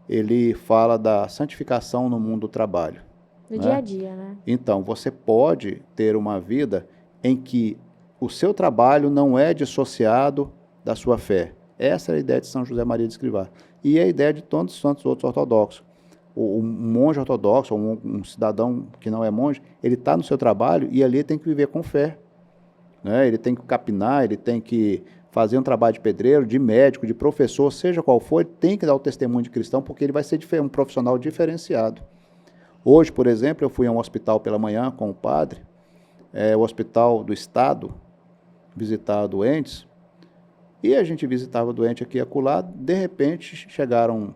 ele fala da santificação no mundo do trabalho.
No dia a dia, né?
Então, você pode ter uma vida em que o seu trabalho não é dissociado da sua fé. Essa é a ideia de São José Maria de Escrivá. E é a ideia de todos os santos outros ortodoxos. Um monge ortodoxo, ou um cidadão que não é monge, ele está no seu trabalho e ali ele tem que viver com fé. Né? Ele tem que capinar, ele tem que fazer um trabalho de pedreiro, de médico, de professor, seja qual for, ele tem que dar o testemunho de cristão, porque ele vai ser um profissional diferenciado. Hoje, por exemplo, eu fui a um hospital pela manhã com o padre, o hospital do Estado, visitar doentes, e a gente visitava doente aqui e acolá, de repente chegaram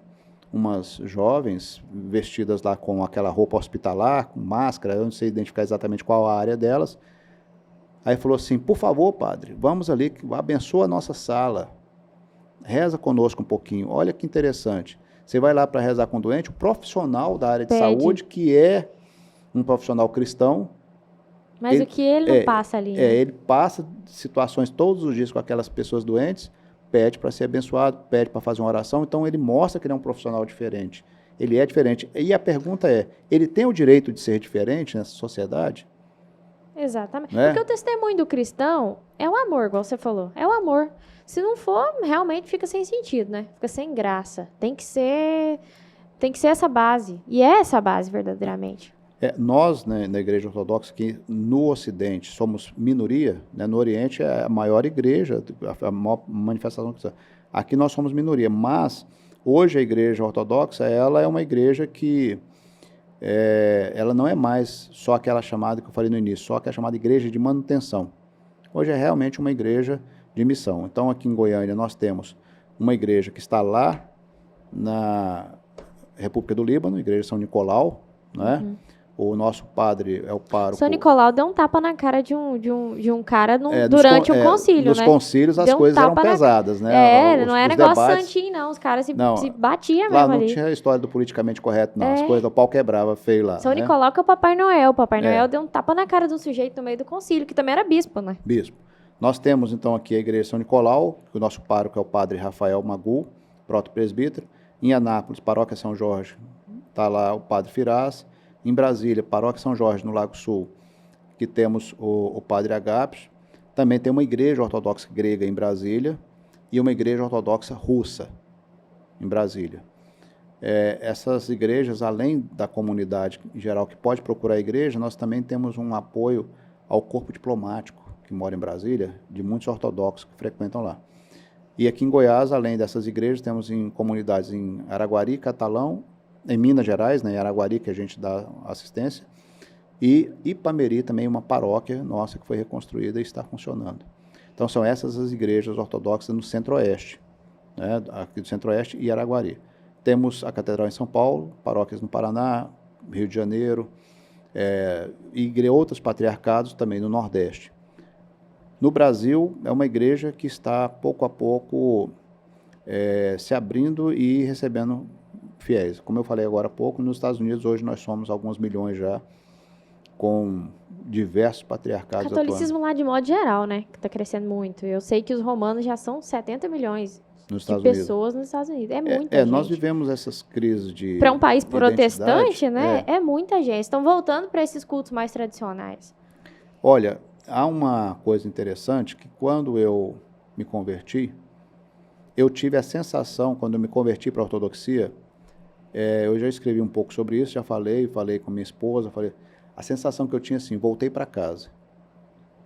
umas jovens vestidas lá com aquela roupa hospitalar, com máscara, eu não sei identificar exatamente qual a área delas. Aí falou assim, por favor, padre, vamos ali, abençoa a nossa sala, reza conosco um pouquinho. Olha que interessante. Você vai lá para rezar com o doente, o profissional da área de saúde, que é um profissional cristão.
Mas o que ele não passa ali? Né?
Ele passa situações todos os dias com aquelas pessoas doentes, pede para ser abençoado, pede para fazer uma oração, então ele mostra que ele é um profissional diferente. Ele é diferente. E a pergunta é, ele tem o direito de ser diferente nessa sociedade?
Exatamente. Né? Porque o testemunho do cristão é o amor, igual você falou. É o amor. Se não for, realmente fica sem sentido, né? Fica sem graça. Tem que ser Tem que ser essa base. E é essa base, verdadeiramente.
Nós, né, na Igreja Ortodoxa, que no Ocidente somos minoria, né, no Oriente é a maior igreja, a maior manifestação cristã. Aqui nós somos minoria, mas hoje a Igreja Ortodoxa, ela é uma igreja que ela não é mais só aquela chamada que eu falei no início, só aquela chamada igreja de manutenção. Hoje é realmente uma igreja de missão. Então, aqui em Goiânia, nós temos uma igreja que está lá na República do Líbano, Igreja São Nicolau, né? O nosso padre é o pároco...
São Nicolau deu um tapa na cara de um cara durante o concílio,
nos
né?
Nos concílios as coisas eram pesadas, né?
Não era negócio santinho, não. Os caras se batiam mesmo
lá não
ali.
Tinha a história do politicamente correto, não. As coisas, o pau quebrava feio lá.
São Nicolau que é o Papai Noel. O Papai Noel deu um tapa na cara de um sujeito no meio do concílio, que também era bispo, né?
Bispo. Nós temos, então, aqui a Igreja São Nicolau, que o nosso pároco é o padre Rafael Magul, proto-presbítero. Em Anápolis, Paróquia São Jorge, está lá o padre Firaz. Em Brasília, Paróquia São Jorge, no Lago Sul, que temos o padre Agápios. Também tem uma igreja ortodoxa grega em Brasília e uma igreja ortodoxa russa em Brasília. Essas igrejas, além da comunidade em geral que pode procurar a igreja, nós também temos um apoio ao corpo diplomático que mora em Brasília, de muitos ortodoxos que frequentam lá. E aqui em Goiás, além dessas igrejas, temos em comunidades em Araguari, Catalão, em Minas Gerais, né, em Araguari, que a gente dá assistência, e Ipameri também, uma paróquia nossa que foi reconstruída e está funcionando. Então, são essas as igrejas ortodoxas no Centro-Oeste, né, aqui do Centro-Oeste e Araguari. Temos a Catedral em São Paulo, paróquias no Paraná, Rio de Janeiro, e outros patriarcados também no Nordeste. No Brasil, é uma igreja que está, pouco a pouco, se abrindo e recebendo fiéis. Como eu falei agora há pouco, nos Estados Unidos hoje nós somos alguns milhões já, com diversos patriarcados atuando.
Catolicismo lá de modo geral, né? Que está crescendo muito. Eu sei que os romanos já são 70 milhões de pessoas nos Estados Unidos. É muita gente.
Nós vivemos essas crises de
para um país protestante, né? É muita gente. Estão voltando para esses cultos mais tradicionais.
Olha, há uma coisa interessante que quando eu me converti, eu tive a sensação, quando eu me converti para a ortodoxia, eu já escrevi um pouco sobre isso, já falei com minha esposa, a sensação que eu tinha assim, voltei para casa.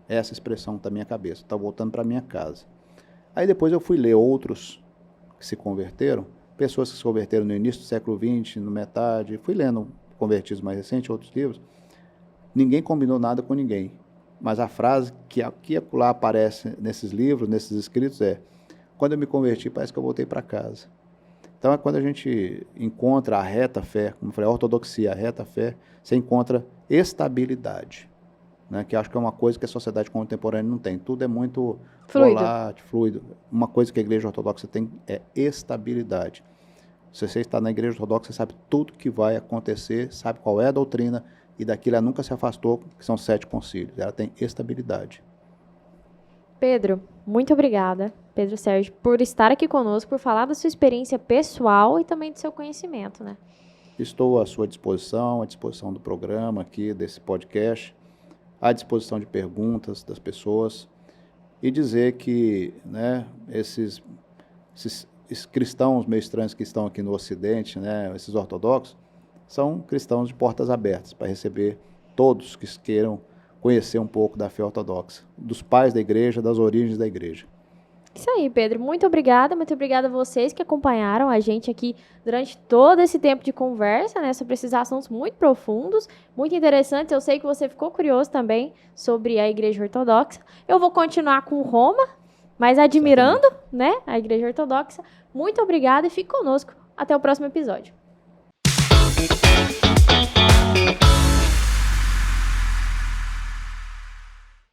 Essa expressão está na minha cabeça, está voltando para minha casa. Aí depois eu fui ler outros que se converteram, pessoas que se converteram no início do século XX, no metade, fui lendo convertidos mais recentes, outros livros, ninguém combinou nada com ninguém. Mas a frase que aqui e acolá aparece nesses livros, nesses escritos quando eu me converti, parece que eu voltei para casa. Então, é quando a gente encontra a reta fé, como eu falei, a ortodoxia, a reta fé, você encontra estabilidade, né? Que acho que é uma coisa que a sociedade contemporânea não tem. Tudo é muito volátil, fluido. Uma coisa que a igreja ortodoxa tem é estabilidade. Se você está na igreja ortodoxa, você sabe tudo que vai acontecer, sabe qual é a doutrina, e daquilo ela nunca se afastou, que são 7 concílios. Ela tem estabilidade.
Pedro, muito obrigada, Pedro Sérgio, por estar aqui conosco, por falar da sua experiência pessoal e também do seu conhecimento, né?
Estou à sua disposição, à disposição do programa aqui, desse podcast, à disposição de perguntas das pessoas e dizer que, né, esses cristãos meio estranhos que estão aqui no Ocidente, né, esses ortodoxos, são cristãos de portas abertas para receber todos que queiram conhecer um pouco da fé ortodoxa, dos pais da igreja, das origens da igreja.
Isso aí, Pedro. Muito obrigada a vocês que acompanharam a gente aqui durante todo esse tempo de conversa, né, sobre esses assuntos muito profundos, muito interessantes. Eu sei que você ficou curioso também sobre a igreja ortodoxa. Eu vou continuar com Roma, mas admirando, né, a igreja ortodoxa. Muito obrigada e fique conosco. Até o próximo episódio.